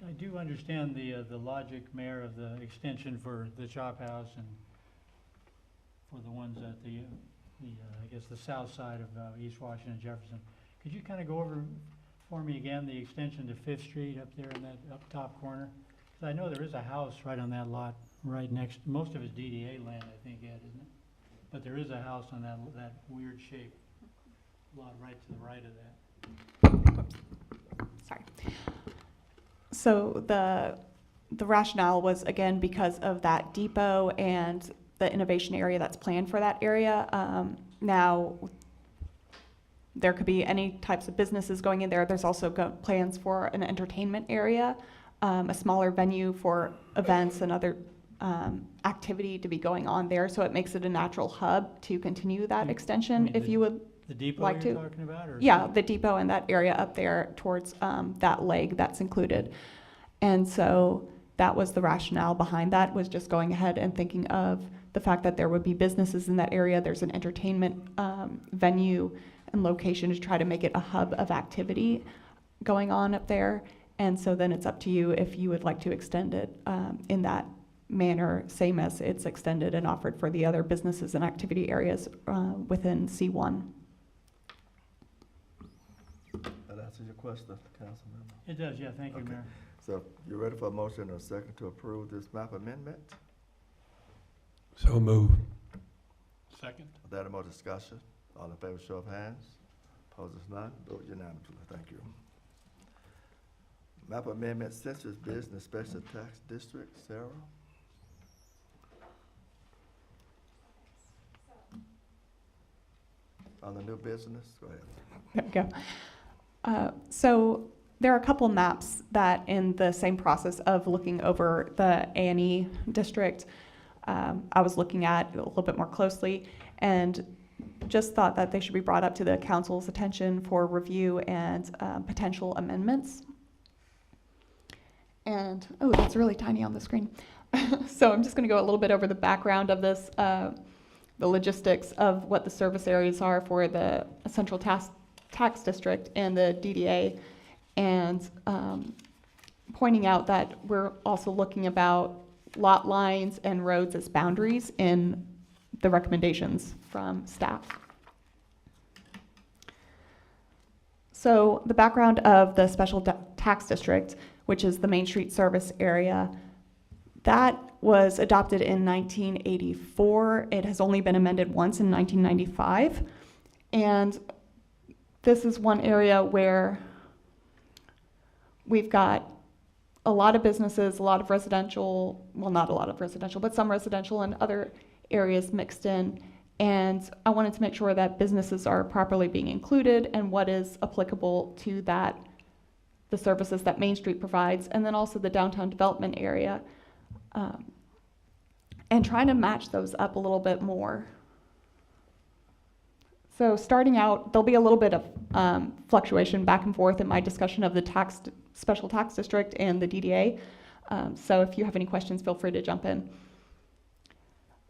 I do understand the logic, Mayor, of the extension for the Chop House and for the ones at the I guess, the south side of East Washington and Jefferson. Could you kind of go over for me again the extension to Fifth Street up there in that up top corner? 'Cause I know there is a house right on that lot, right next, most of it's DDA land, I think, Ed, isn't it? But there is a house on that weird shaped lot right to the right of that. Sorry. So the rationale was, again, because of that depot and the innovation area that's planned for that area. Now, there could be any types of businesses going in there. There's also plans for an entertainment area, a smaller venue for events and other activity to be going on there. So it makes it a natural hub to continue that You extension, mean if you would. The depot Like you're to- talking about, or? Yeah, the depot and that area up there towards that leg that's included. And so that was the rationale behind that, was just going ahead and thinking of the fact that there would be businesses in that area. There's an entertainment venue and location to try to make it a hub of activity going on up there. And so then it's up to you if you would like to extend it in that manner, same as it's extended and offered for the other businesses and activity areas within C1. That answers your question, council member? It does, yeah, thank you, Okay. Mayor. So you ready for a motion and a second to approve this map amendment? So move. Second? Is there any more discussion? All in favor, show of hands. Opposed, none. Vote unanimously. Thank you. Map amendment, Census Business Special Tax District, Sarah? On the new business, go ahead. There we go. So there are a couple maps that in the same process of looking over the A&E district, I was looking at a little bit more closely and just thought that they should be brought up to the council's attention for review and potential amendments. And, oh, that's really tiny on the screen. So I'm just going to go a little bit over the background of this, the logistics of what the service areas are for the Central Tax District and the DDA, and pointing out that we're also looking about lot lines and roads as boundaries in the recommendations from staff. So the background of the Special Tax District, which is the Main Street service area, that was adopted in 1984. It has only been amended once in 1995. And this is one area where we've got a lot of businesses, a lot of residential, well, not a lot of residential, but some residential and other areas mixed in. And I wanted to make sure that businesses are properly being included and what is applicable to that, the services that Main Street provides, and then also the downtown development area. And trying to match those up a little bit more. So starting out, there'll be a little bit of fluctuation back and forth in my discussion of the special tax district and the DDA. So if you have any questions, feel free to jump in.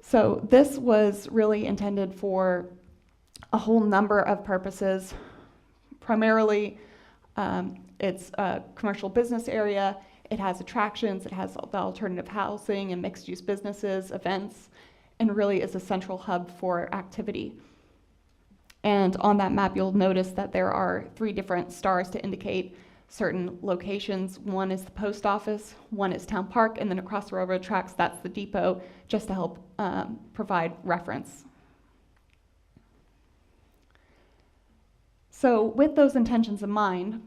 So this was really intended for a whole number of purposes. Primarily, it's a commercial business area. It has attractions, it has the alternative housing and mixed-use businesses, events, and really is a central hub for activity. And on that map, you'll notice that there are 3 different stars to indicate certain locations. One is the post office, one is Town Park, and then across the railroad tracks, that's the depot, just to help provide reference. So with those intentions in mind,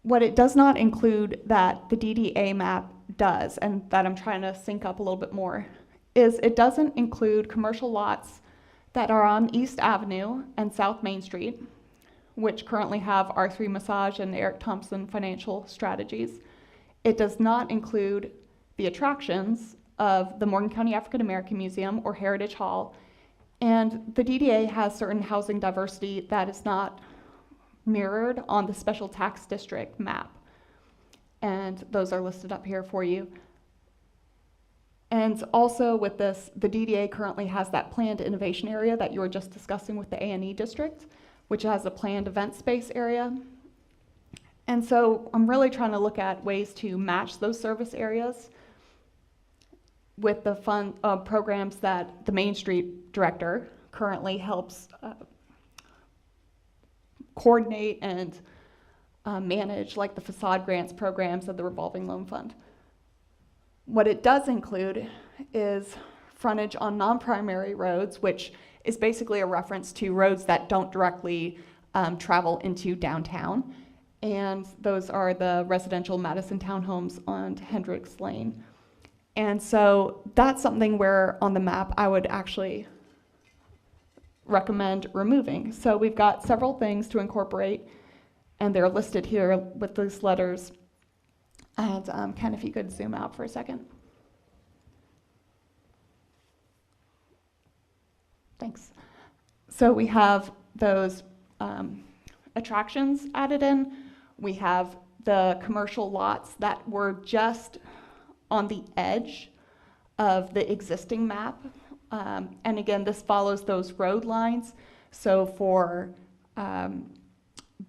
what it does not include that the DDA map does, and that I'm trying to sync up a little bit more, is it doesn't include commercial lots that are on East Avenue and South Main Street, which currently have R3 Massage and Eric Thompson Financial Strategies. It does not include the attractions of the Morgan County African American Museum or Heritage Hall, and the DDA has certain housing diversity that is not mirrored on the special tax district map. And those are listed up here for you. And also with this, the DDA currently has that planned innovation area that you were just discussing with the A&E district, which has a planned event space area. And so I'm really trying to look at ways to match those service areas with the fund programs that the Main Street director currently helps coordinate and manage, like the facade grants programs of the revolving loan fund. What it does include is frontage on non-primary roads, which is basically a reference to roads that don't directly travel into downtown. And those are the residential Madison townhomes on Hendricks Lane. And so that's something where on the map I would actually recommend removing. So we've got several things to incorporate, and they're listed here with these letters. And Ken, if you could zoom out for a second. Thanks. So we have those attractions added in. We have the commercial lots that were just on the edge of the existing map. And again, this follows those road lines. So for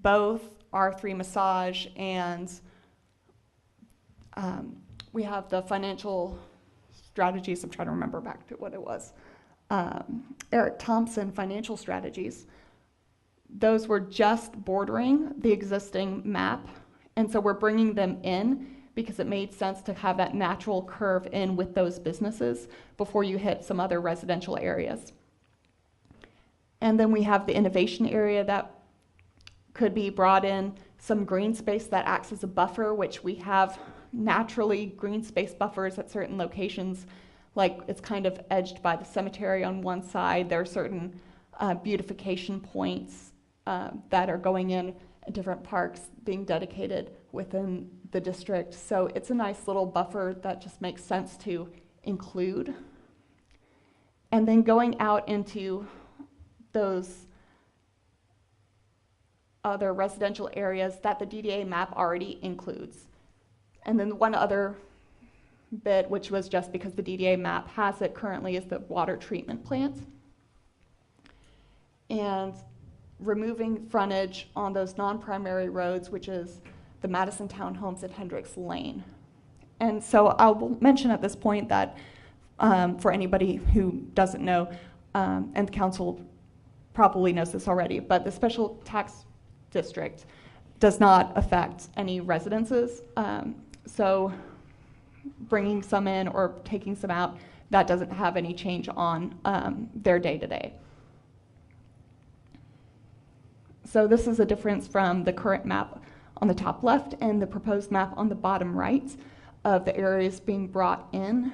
both R3 Massage and we have the financial strategies, I'm trying to remember back to what it was. Eric Thompson Financial Strategies. Those were just bordering the existing map. And so we're bringing them in because it made sense to have that natural curve in with those businesses before you hit some other residential areas. And then we have the innovation area that could be brought in, some green space that acts as a buffer, which we have naturally green space buffers at certain locations, like it's kind of edged by the cemetery on one side. There are certain beautification points that are going in different parks being dedicated within the district. So it's a nice little buffer that just makes sense to include. And then going out into those other residential areas that the DDA map already includes. And then one other bit, which was just because the DDA map has it currently, is the water treatment plant. And removing frontage on those non-primary roads, which is the Madison Townhomes and Hendricks Lane. And so I'll mention at this point that for anybody who doesn't know, and the council probably knows this already, but the special tax district does not affect any residences. So bringing some in or taking some out, that doesn't have any change on their day-to-day. So this is a difference from the current map on the top left and the proposed map on the bottom right of the areas being brought in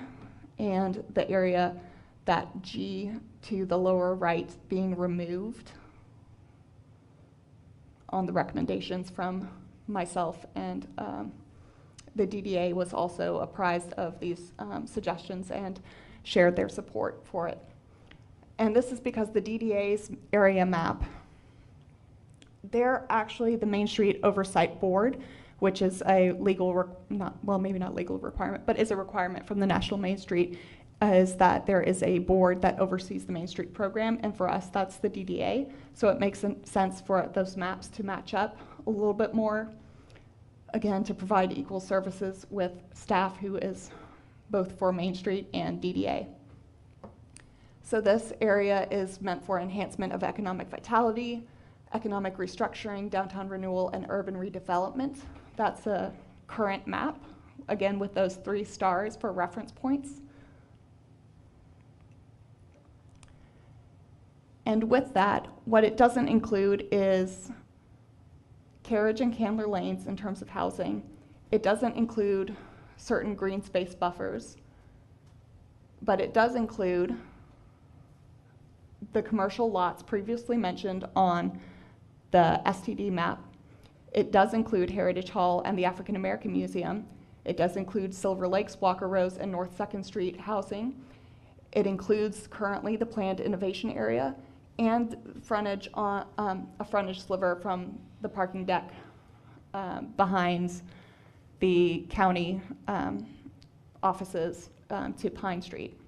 and the area, that G to the lower right, being removed on the recommendations from myself. And the DDA was also apprised of these suggestions and shared their support for it. And this is because the DDA's area map, they're actually the Main Street Oversight Board, which is a legal, maybe not legal requirement, but is a requirement from the National Main Street, is that there is a board that oversees the Main Street program, and for us, that's the DDA. So it makes sense for those maps to match up a little bit more, again, to provide equal services with staff who is both for Main Street and DDA. So this area is meant for enhancement of economic vitality, economic restructuring, downtown renewal, and urban redevelopment. That's a current map, again with those 3 stars for reference points. And with that, what it doesn't include is Carriage and Candler Lanes in terms of housing. It doesn't include certain green space buffers, but it does include the commercial lots previously mentioned on the STD map. It does include Heritage Hall and the African American Museum. It does include Silver Lakes, Walker Rose, and North 2nd Street housing. It includes currently the planned innovation area and frontage on a frontage sliver from the parking deck behind the county offices to Pine Street.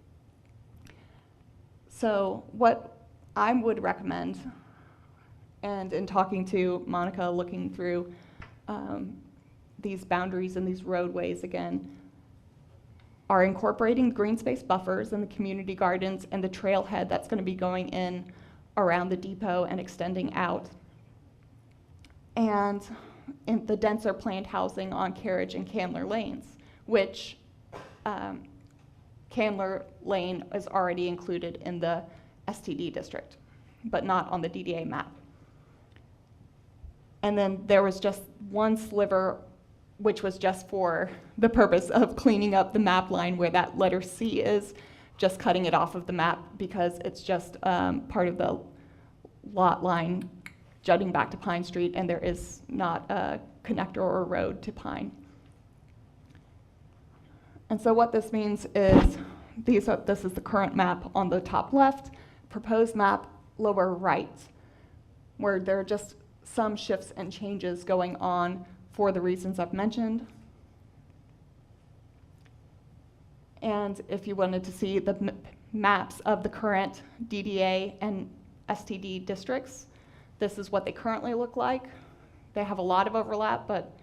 So what I would recommend, and in talking to Monica, looking through these boundaries and these roadways again, are incorporating green space buffers and the community gardens and the trailhead that's going to be going in around the depot and extending out. And in the denser planned housing on Carriage and Candler Lanes, which Candler Lane is already included in the STD district, but not on the DDA map. And then there was just one sliver, which was just for the purpose of cleaning up the map line where that letter C is, just cutting it off of the map because it's just part of the lot line jutting back to Pine Street, and there is not a connector or a road to Pine. And so what this means is this is the current map on the top left, proposed map lower right, where there are just some shifts and changes going on for the reasons I've mentioned. And if you wanted to see the maps of the current DDA and STD districts, this is what they currently look like. They have a lot of overlap, but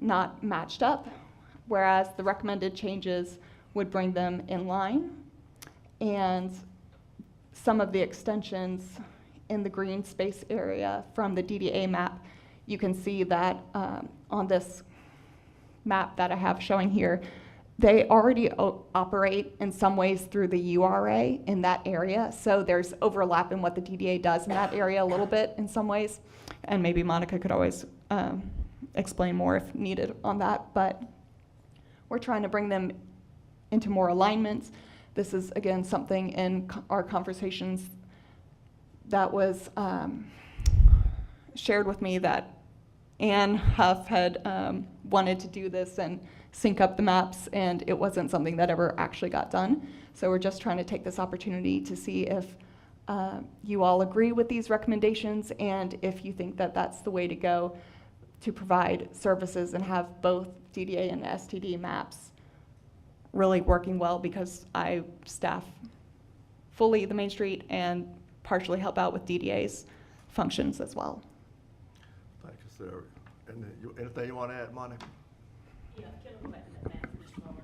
not matched up, whereas the recommended changes would bring them in line. And some of the extensions in the green space area from the DDA map, you can see that on this map that I have showing here, they already operate in some ways through the URA in that area. So there's overlap in what the DDA does in that area a little bit in some ways. And maybe Monica could always explain more if needed on that. But we're trying to bring them into more alignment. This is, again, something in our conversations that was shared with me that Anne Huff had wanted to do this and sync up the maps, and it wasn't something that ever actually got done. So we're just trying to take this opportunity to see if you all agree with these recommendations and if you think that that's the way to go to provide services and have both DDA and STD maps really working well, because I staff fully the Main Street and partially help out with DDA's functions as well. Thank you, Sarah. And anything you want to add, Monica? Yeah, can I go back to that map for just a moment?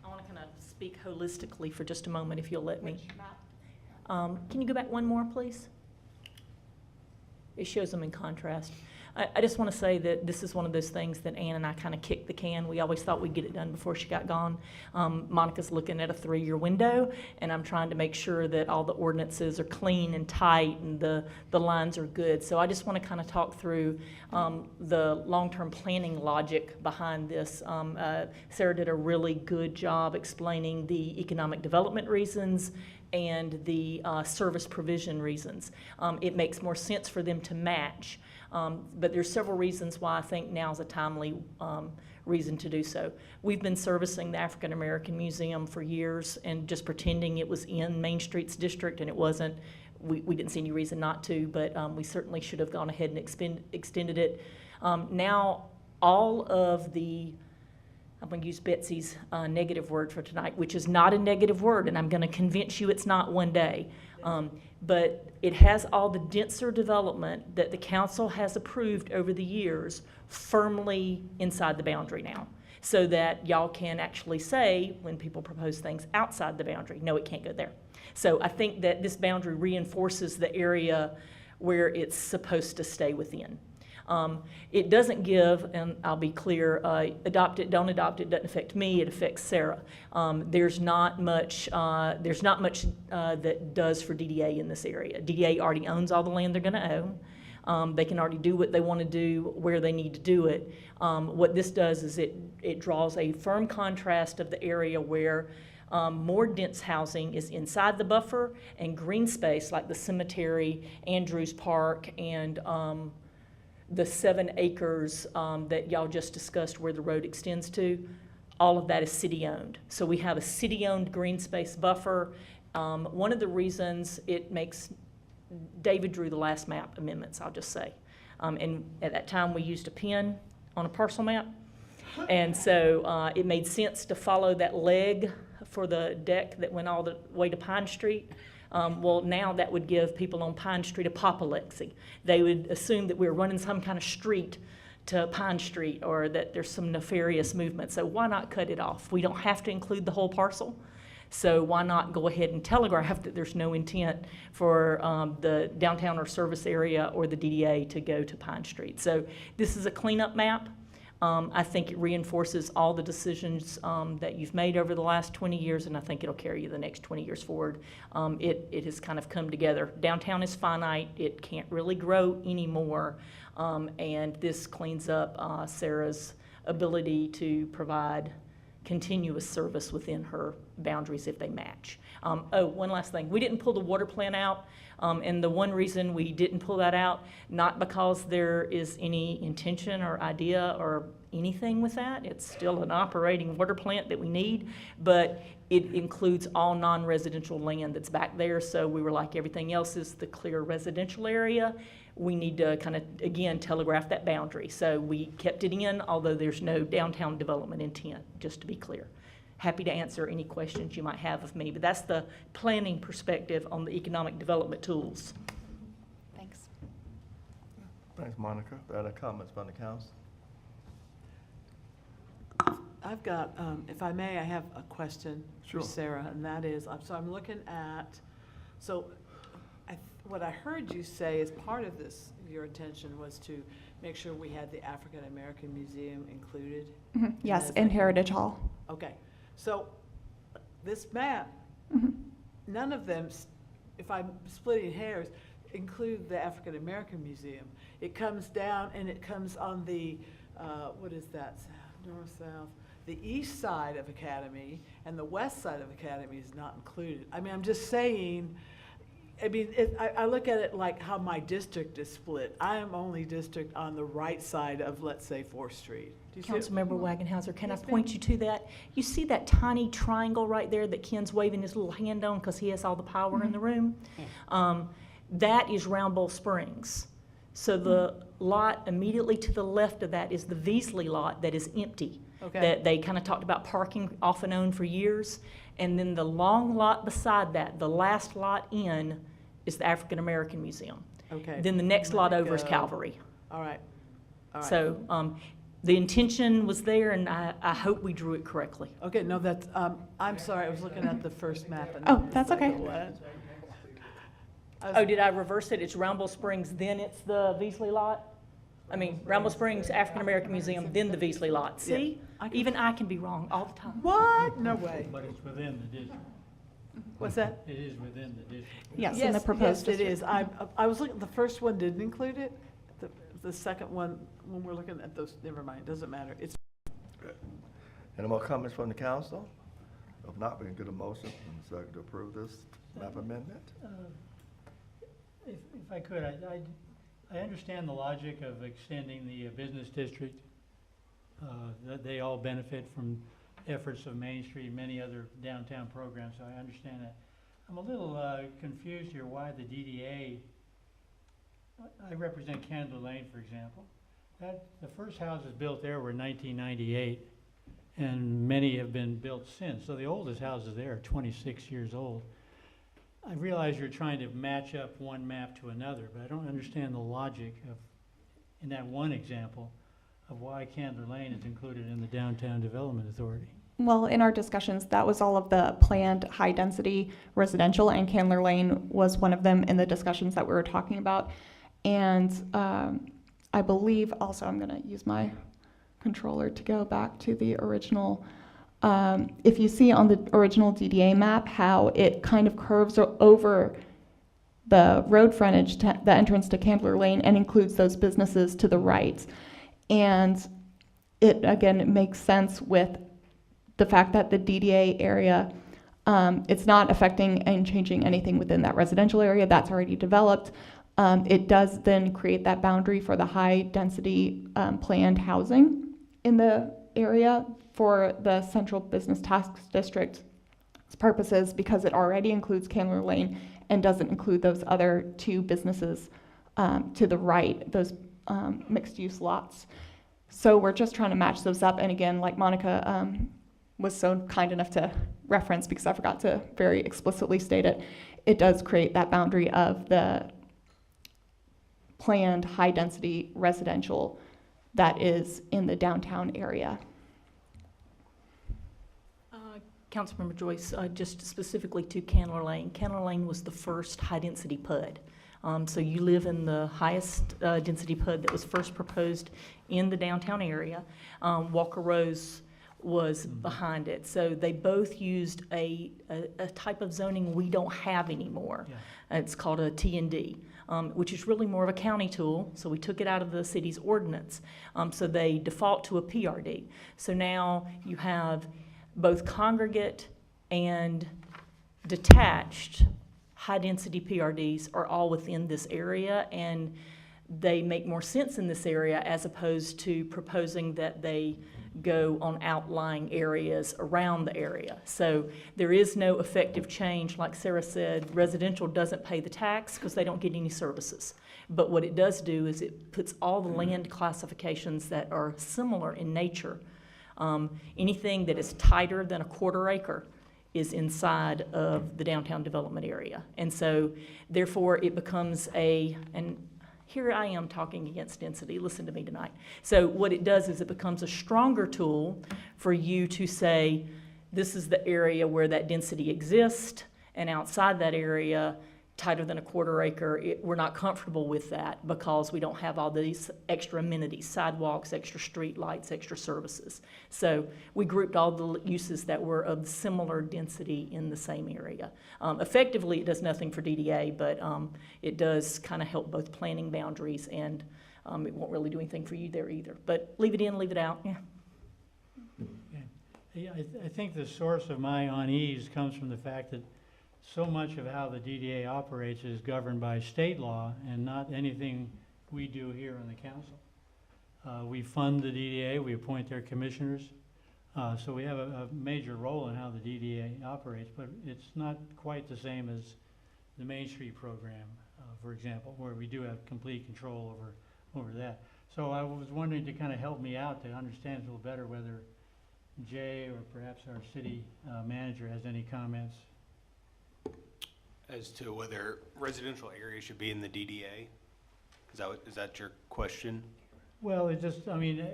I want to kind of speak holistically for just a moment, if you'll let me. Can you go back one more, please? It shows them in contrast. I just want to say that this is one of those things that Ann and I kind of kicked the can. We always thought we'd get it done before she got gone. Monica's looking at a 3-year window, and I'm trying to make sure that all the ordinances are clean and tight and the lines are good. So I just want to kind of talk through the long-term planning logic behind this. Sarah did a really good job explaining the economic development reasons and the service provision reasons. It makes more sense for them to match. But there's several reasons why I think now's a timely reason to do so. We've been servicing the African American Museum for years and just pretending it was in Main Street's district, and it wasn't. We didn't see any reason not to, but we certainly should have gone ahead and extended it. Now, all of the, I'm going to use Betsy's negative word for tonight, which is not a negative word, and I'm going to convince you it's not one day. But it has all the denser development that the council has approved over the years firmly inside the boundary now, so that y'all can actually say, when people propose things outside the boundary, no, it can't go there. So I think that this boundary reinforces the area where it's supposed to stay within. It doesn't give, and I'll be clear, adopt it, don't adopt it, doesn't affect me, it affects Sarah. There's not much that does for DDA in this area. DDA already owns all the land they're gonna own. They can already do what they want to do where they need to do it. What this does is it draws a firm contrast of the area where more dense housing is inside the buffer, and green space like the cemetery, Andrews Park, and the 7 acres that y'all just discussed where the road extends to, all of that is city-owned. So we have a city-owned green space buffer. One of the reasons it makes, David drew the last map amendments, I'll just say. And at that time, we used a pen on a parcel map. And so it made sense to follow that leg for the deck that went all the way to Pine Street. Well, now that would give people on Pine Street apoplexy. They would assume that we're running some kind of street to Pine Street, or that there's some nefarious movement. So why not cut it off? We don't have to include the whole parcel. So why not go ahead and telegraph that there's no intent for the downtown or service area or the DDA to go to Pine Street? So this is a cleanup map. I think it reinforces all the decisions that you've made over the last 20 years, and I think it'll carry you the next 20 years forward. It has kind of come together. Downtown is finite. It can't really grow anymore, and this cleans up Sarah's ability to provide continuous service within her boundaries if they match. Oh, one last thing. We didn't pull the water plant out. And the one reason we didn't pull that out, not because there is any intention or idea or anything with that. It's still an operating water plant that we need, but it includes all non-residential land that's back there. So we were like, everything else is the clear residential area. we need to kind of, again, telegraph that boundary. So we kept it in, although there's no downtown development intent, just to be clear. Happy to answer any questions you might have of me, but that's the planning perspective on the economic development tools. Thanks. Thanks, Monica. Are there other comments from the council? I've got, if I may, I have a question Sure. for Sarah, and that is, so I'm looking at, so what I heard you say as part of this, your intention was to make sure we had the African American Museum included? Yes, As in a- Heritage Hall. Okay, so this map, Mhm. none of them, if I'm splitting hairs, include the African American Museum. It comes down and it comes on the, what is that, north, south? The east side of Academy and the west side of Academy is not included. I mean, I'm just saying, I look at it like how my district is split. I am only district on the right side of, let's say, 4th Street. Do you see it? Councilmember Wagenhauser, can I Yes, point you to that? You see that tiny triangle right there that Ken's waving his little hand on because he has all the power in the room? That is Round Bowl Springs. So the lot immediately to the left of that is the Veasley lot that is empty. Okay. That they kind of talked about parking off and on for years. And then the long lot beside that, the last lot in, is the African American Museum. Okay. Then the next lot Let it over is go. Calvary. All right. All right. So the intention was there, and I hope we drew it correctly. Okay, no, that's, I'm sorry, I was looking at the first map. And Oh, it's that's like, okay. what? I was- Oh, did I reverse it? It's Round Bowl Springs, then it's the Veasley lot? I mean, Round Bowl Springs, African American Museum, then the Veasley lot. See? I can- Even I can be wrong all the time. What? No way. But it's within the district. What's that? It is within the district. Yes, in the proposed Yes, it district. is. I was looking, the first one didn't include it. The second one, when we're looking at those, never mind, doesn't matter. It's, Any more comments from the council? If not, we can get a motion and a second to approve this map amendment. If I could, I understand the logic of extending the business district, that they all benefit from efforts of Main Street, many other downtown programs, so I understand that. I'm a little confused here why the DDA, I represent Candler Lane, for example. The first houses built there were 1998, and many have been built since. So the oldest houses there are 26 years old. I realize you're trying to match up one map to another, but I don't understand the logic of, in that one example, of why Candler Lane is included in the Downtown Development Authority. Well, in our discussions, that was all of the planned high-density residential, and Candler Lane was one of them in the discussions that we were talking about. And I believe, also, I'm going to use my controller to go back to the original. If you see on the original DDA map how it kind of curves over the road frontage, to the entrance to Candler Lane, and includes those businesses to the right. And it, again, it makes sense with the fact that the DDA area, it's not affecting and changing anything within that residential area that's already developed. It does then create that boundary for the high-density planned housing in the area for the Central Business Task District's purposes, because it already includes Candler Lane and doesn't include those other two businesses to the right, those mixed-use lots. So we're just trying to match those up. And again, like Monica was so kind enough to reference, because I forgot to very explicitly state it, it does create that boundary of the planned high-density residential that is in the downtown area. Councilmember Joyce, just specifically to Candler Lane. Candler Lane was the first high-density PUD. So you live in the highest density PUD that was first proposed in the downtown area. Walker Rose was behind it. So they both used a type of zoning we don't have anymore. Yeah. It's called a T&D, which is really more of a county tool. So we took it out of the city's ordinance. So they default to a PRD. So now you have both congregate and detached high-density PRDs are all within this area, and they make more sense in this area as opposed to proposing that they go on outlying areas around the area. So there is no effective change. Like Sarah said, residential doesn't pay the tax because they don't get any services. But what it does do is it puts all the land classifications that are similar in nature. Anything that is tighter than a quarter acre is inside of the downtown development area. And so therefore it becomes and here I am talking against density, listen to me tonight. So what it does is it becomes a stronger tool for you to say, this is the area where that density exists, and outside that area, tighter than a quarter acre, we're not comfortable with that because we don't have all these extra amenities, sidewalks, extra street lights, extra services. So we grouped all the uses that were of similar density in the same area. Effectively, it does nothing for DDA, but it does kind of help both planning boundaries, and it won't really do anything for you there either. But leave it in, leave it out, yeah. Yeah, I think the source of my unease comes from the fact that so much of how the DDA operates is governed by state law and not anything we do here on the council. We fund the DDA, we appoint their commissioners, so we have a major role in how the DDA operates, but it's not quite the same as the Main Street program, for example, where we do have complete control over that. So I was wondering to kind of help me out to understand a little better whether Jay or perhaps our city manager has any comments. As to whether residential areas should be in the DDA? Is that your question? Well, it just, I mean,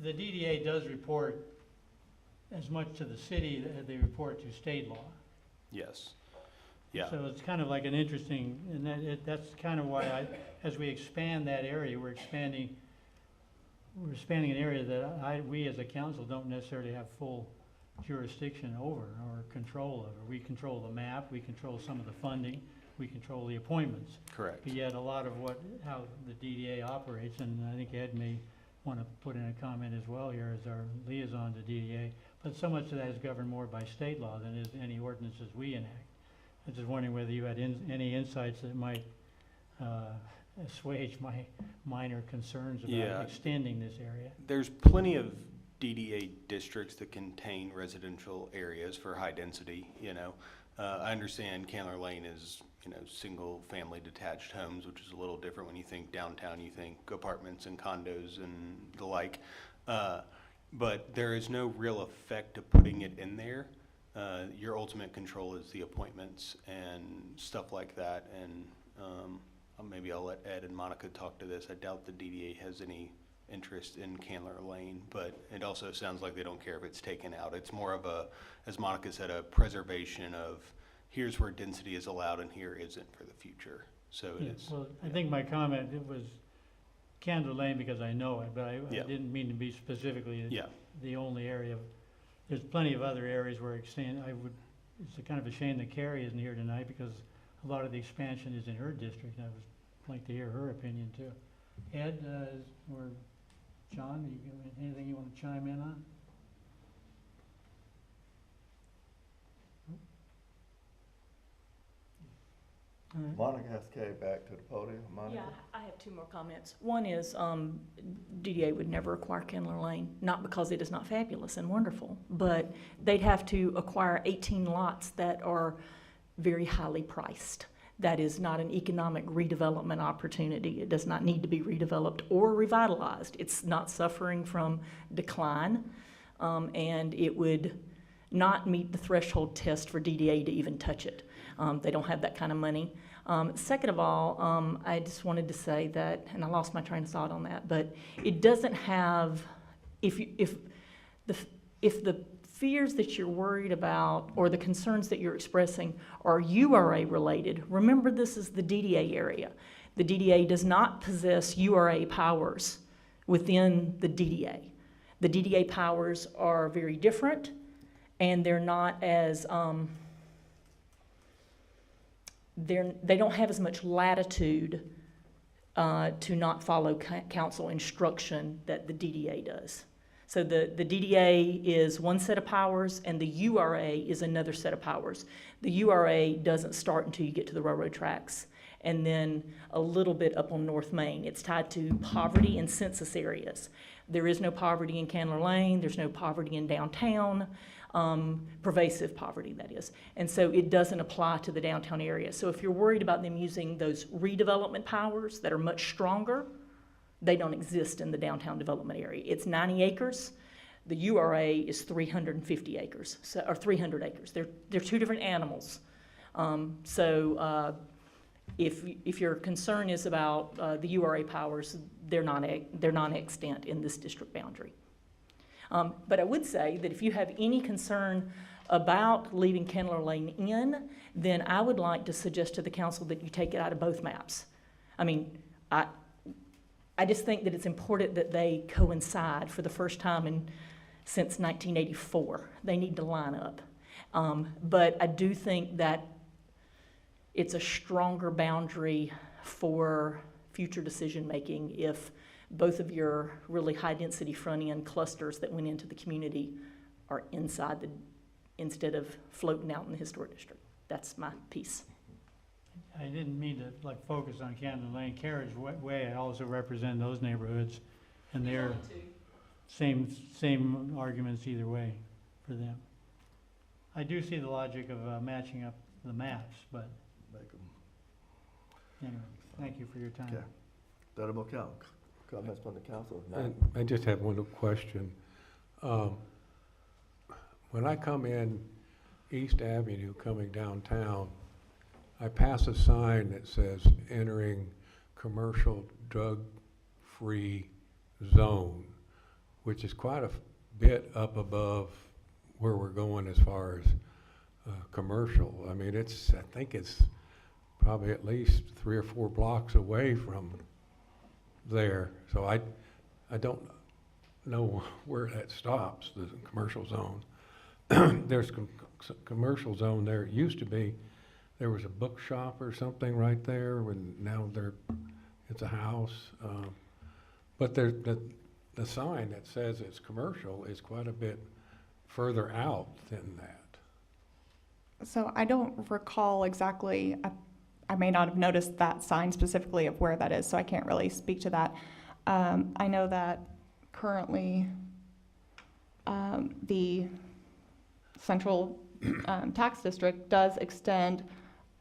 the DDA does report as much to the city as they report to state law. Yes. Yeah. So it's kind of like an interesting, and that's kind of why as we expand that area, we're expanding an area that we as a council don't necessarily have full jurisdiction over or control over. We control the map, we control some of the funding, we control the appointments. Correct. But yet a lot of how the DDA operates, and I think Ed may want to put in a comment as well here as our liaison to DDA, but so much of that is governed more by state law than is any ordinances we enact. I was just wondering whether you had any insights that might assuage my minor concerns about extending this area. There's plenty of DDA districts that contain residential areas for high density, you know. I understand Candler Lane is, you know, single family detached homes, which is a little different when you think downtown, you think apartments and condos and the like. But there is no real effect to putting it in there. Your ultimate control is the appointments and stuff like that. And maybe I'll let Ed and Monica talk to this. I doubt the DDA has any interest in Candler Lane, but it also sounds like they don't care if it's taken out. It's more of a, as Monica said, a preservation of here's where density is allowed and here isn't for the future. So it is. Well, I think my comment, it was Candler Lane because I know it, but I didn't mean to be specifically the only area. There's plenty of other areas where it's a kind of a shame that Carrie isn't here tonight because a lot of the expansion is in her district. I would like to hear her opinion too. Ed, or John, anything you want to chime in on? All right. Monica has came back to the podium. Monica? Yeah, I have two more comments. One is DDA would never acquire Candler Lane, not because it is not fabulous and wonderful, but they'd have to acquire 18 lots that are very highly priced. That is not an economic redevelopment opportunity. It does not need to be redeveloped or revitalized. It's not suffering from decline, and it would not meet the threshold test for DDA to even touch it. They don't have that kind of money. Second of all, I just wanted to say that, and I lost my train of thought on that, but it doesn't have, if the fears that you're worried about or the concerns that you're expressing are URA related, remember this is the DDA area. The DDA does not possess URA powers within the DDA. The DDA powers are very different, and they're not as, they don't have as much latitude to not follow council instruction that the DDA does. So the DDA is one set of powers, and the URA is another set of powers. The URA doesn't start until you get to the railroad tracks, and then a little bit up on North Main. It's tied to poverty and census areas. There is no poverty in Candler Lane, there's no poverty in downtown, pervasive poverty, that is. And so it doesn't apply to the downtown area. So if you're worried about them using those redevelopment powers that are much stronger, they don't exist in the downtown development area. It's 90 acres. The URA is 350 acres, so, or 300 acres. They're two different animals. If your concern is about the URA powers, they're non-extant in this district boundary. But I would say that if you have any concern about leaving Candler Lane in, then I would like to suggest to the council that you take it out of both maps. I mean, I just think that it's important that they coincide for the first time since 1984. They need to line up. But I do think that it's a stronger boundary for future decision-making if both of your really high-density front-end clusters that went into the community are instead of floating out in the historic district. That's my piece. I didn't mean to focus on Cannon Lane. Carriage Way, I also represent those neighborhoods, and they're same arguments either way for them. I do see the logic of matching up the maps, but Make 'em- anyway, thank you for your time. Okay. That will count. Comments from the council? If not, And I just have one little question. When I come in East Avenue coming downtown, I pass a sign that says entering commercial drug-free zone, which is quite a bit up above where we're going as far as commercial. I mean, I think it's probably at least 3 or 4 blocks away from there. So I don't know where that stops, the commercial zone. There's commercial zone there. It used to be, there was a bookshop or something right there, and now it's a house. But the sign that says it's commercial is quite a bit further out than that. So I don't recall exactly, I may not have noticed that sign specifically of where that is, so I can't really speak to that. I know that currently the central tax district does extend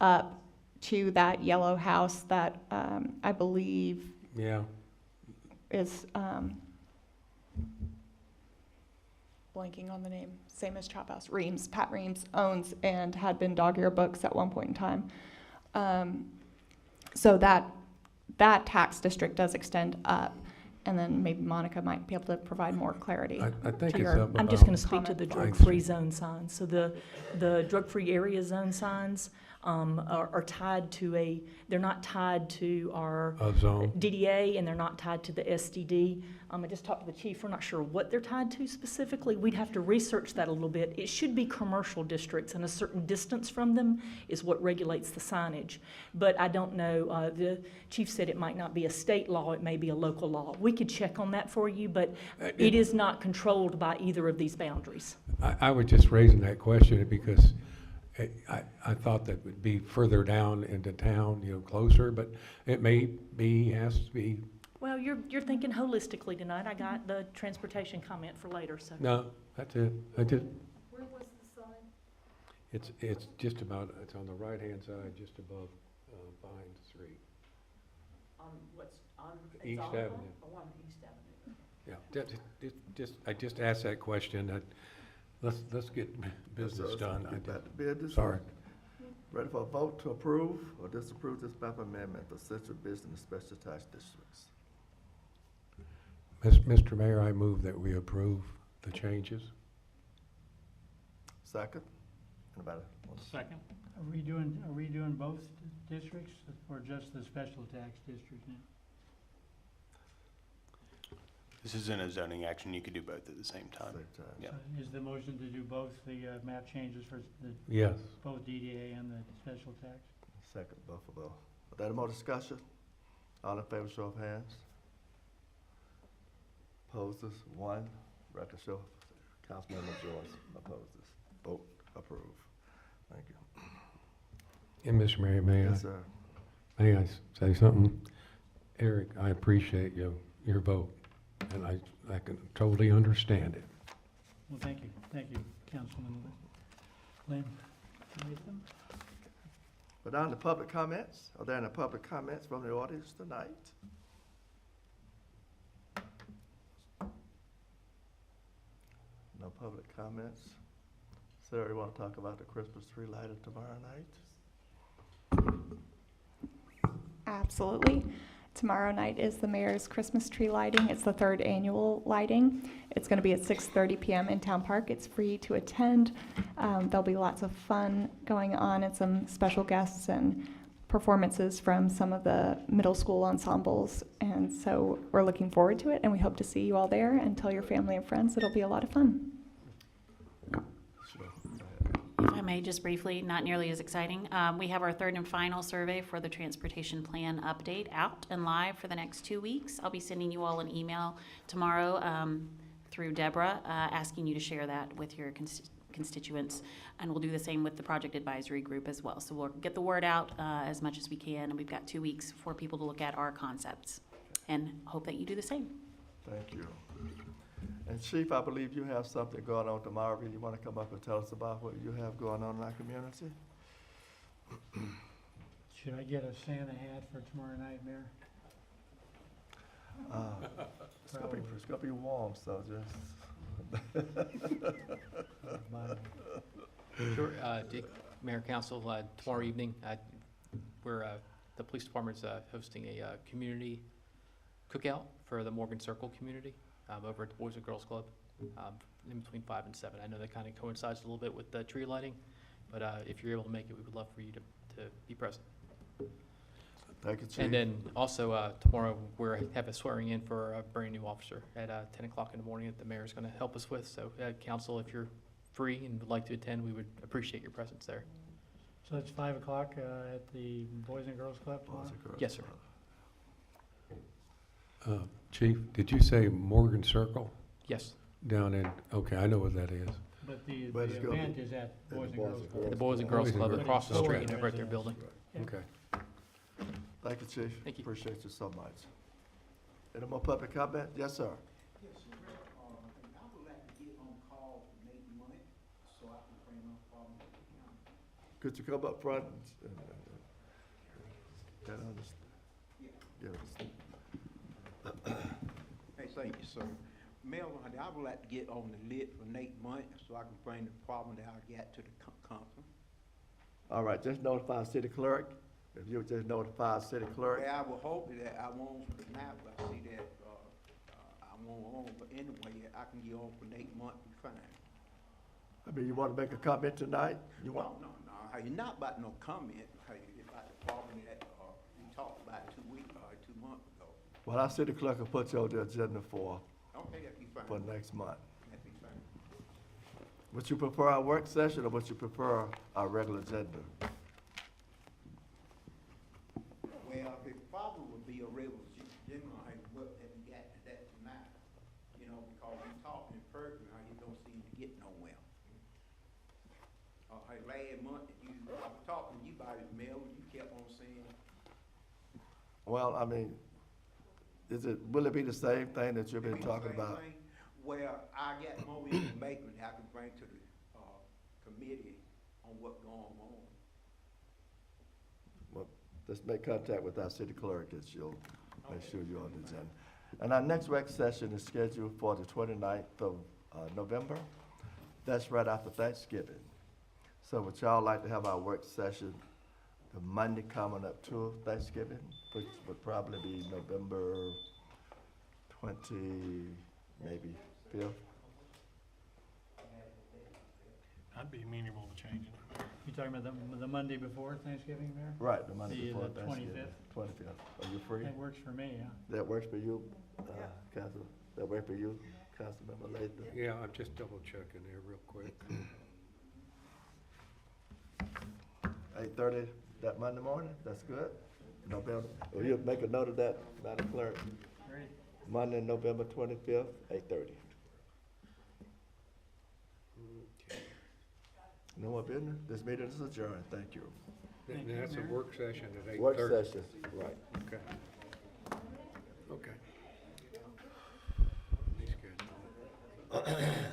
up to that yellow house that I believe Yeah. is blanking on the name, same as Chop House, Reams, Pat Reams owns and had been Dog Ear Books at one point in time. So that tax district does extend up, and then maybe Monica might be able to provide more clarity. I think to it's your- up I'm just going about to speak to the Comment. drug-free zone signs. So the drug-free area zone signs are tied to they're not tied to our a zone. DDA, and they're not tied to the SDD. I just talked to the chief. We're not sure what they're tied to specifically. We'd have to research that a little bit. It should be commercial districts, and a certain distance from them is what regulates the signage. But I don't know. The chief said it might not be a state law. It may be a local law. We could check on that for you, but it is not controlled by either of these boundaries. I was just raising that question because I thought that would be further down into town, closer, but it may be, has to be. Well, you're thinking holistically tonight. I got the transportation comment for later, so. No, that's it. Where was the sign? It's just about, it's on the right-hand side, just above Vine Street. On East Avenue. Oh, on East Avenue. Yeah, I just asked that question. Let's get business done. Get back to business. Sorry. Ready for a vote to approve or disapprove this map amendment for Central Business and Special Tax Districts? Mr. Mayor, I move that we approve the changes. Second? Anybody? Second? Are we doing both districts or just the special tax district now? This isn't a zoning action, you could do both at the same time. Same time. Yeah. So is the motion to do both the map changes for Yes. both DDA and the special tax? Second, both of those. Is there more discussion? All in favor, show of hands. Opposes, 1. Record show, Councilmember Joyce opposes. Vote approved. Thank you. And Mr. Mayor, may I? Yes, sir. May I say something? Eric, I appreciate your vote, and I can totally understand it. Well, thank you, Councilman Lynn. Nathan? But down to public comments. Are there any public comments from the audience tonight? No public comments. Sarah, you want to talk about the Christmas tree lighting tomorrow night? Absolutely. Tomorrow night is the mayor's Christmas tree lighting. It's the 3rd annual lighting. It's going to be at 6:30 p.m. in Town Park. It's free to attend. There'll be lots of fun going on and some special guests and performances from some of the middle school ensembles. And so we're looking forward to it, and we hope to see you all there, and tell your family and friends. It'll be a lot of fun. If I may, just briefly, not nearly as exciting. We have our 3rd and final survey for the transportation plan update out and live for the next 2 weeks. I'll be sending you all an email tomorrow through Deborah, asking you to share that with your constituents. And we'll do the same with the project advisory group as well. So we'll get the word out as much as we can. And we've got 2 weeks for people to look at our concepts. And hope that you do the same. Thank you. And Chief, I believe you have something going on tomorrow. You want to come up and tell us about what you have going on in our community? Should I get a Santa hat for tomorrow night, Mayor? It's gonna be warm, so just. Sure, Dick, Mayor, Council, tomorrow evening, the police department's hosting a community cookout for the Morgan Circle community over at the Boys and Girls Club in between 5 and 7. I know that kind of coincides a little bit with the tree lighting, but if you're able to make it, we would love for you to be present. Thank you, Chief. And then also tomorrow, we have a swearing in for a brand new officer at 10 o'clock in the morning that the mayor is going to help us with. So council, if you're free and would like to attend, we would appreciate your presence there. So it's 5 o'clock at the Boys and Girls Club tomorrow? Boys and Girls Yes, sir. Club. Chief, did you say Morgan Circle Yes, down in, okay, I know what that is. But the But it's gonna event be is at the Boys and Boys Girls and Club. Girls the Boys and Girls Boys and Club Girls. across the Okay. street and over at their building. Yeah. Okay. Thank you, Chief. Thank you. Appreciate you so much. Any more public comment? Yes, sir. Yes, sir. I would like to get on call for Nate Money, so I can bring my problem to the county. Could you come up front and get on this? Hey, thank you, sir. Melvin, I would like to get on the list for Nate Money, so I can bring the problem that I got to the council. All right, just notify city clerk. If you would just notify city clerk. Well, I was hoping that I won't now, but I see that, I won't on, but anyway, I can get on for Nate Money, be fine. I mean, you want to make a comment tonight? You want? No, it's not about no comment, because it's about the problem that, we talked about 2 months ago. Well, our city clerk will put you on the agenda for Okay, that'd be fine. next month. That'd be fine. Would you prefer our work session or would you prefer our regular agenda? Well, the problem would be a regular general, what that we got to that tonight, because we talked in person, how you don't seem to get nowhere. Hey, last month, I was talking to you about it, Mel, you kept on saying, Well, I mean, will it be the same thing that you've been "Be the talking same about? thing." Well, I got more information that I can bring to the, committee on what's going on. Let's make contact with our city clerk and she'll make sure you're on the agenda. And our next rec session is scheduled for the 29th of November. That's right after Thanksgiving. So would y'all like to have our work session the Monday coming up to Thanksgiving, which would probably be November 20, maybe 5th? I'd be amenable to changing it. You talking about the Monday before Thanksgiving, Mayor? Right, the Monday The- before the Thanksgiving. 25th. Are you free? That works for me, yeah. That works for you, Council? That work for you, Councilmember Latham? Yeah, I'm just double checking there real quick. 8:30 that Monday morning, that's good? November, will you make a note of that, Madam Clerk? Great. Monday, November 25th, 8:30. No more business? This meeting is adjourned, thank you. Thank And you, that's a Mayor. work session at 8:30. Work session, right. Okay. Okay. He's good.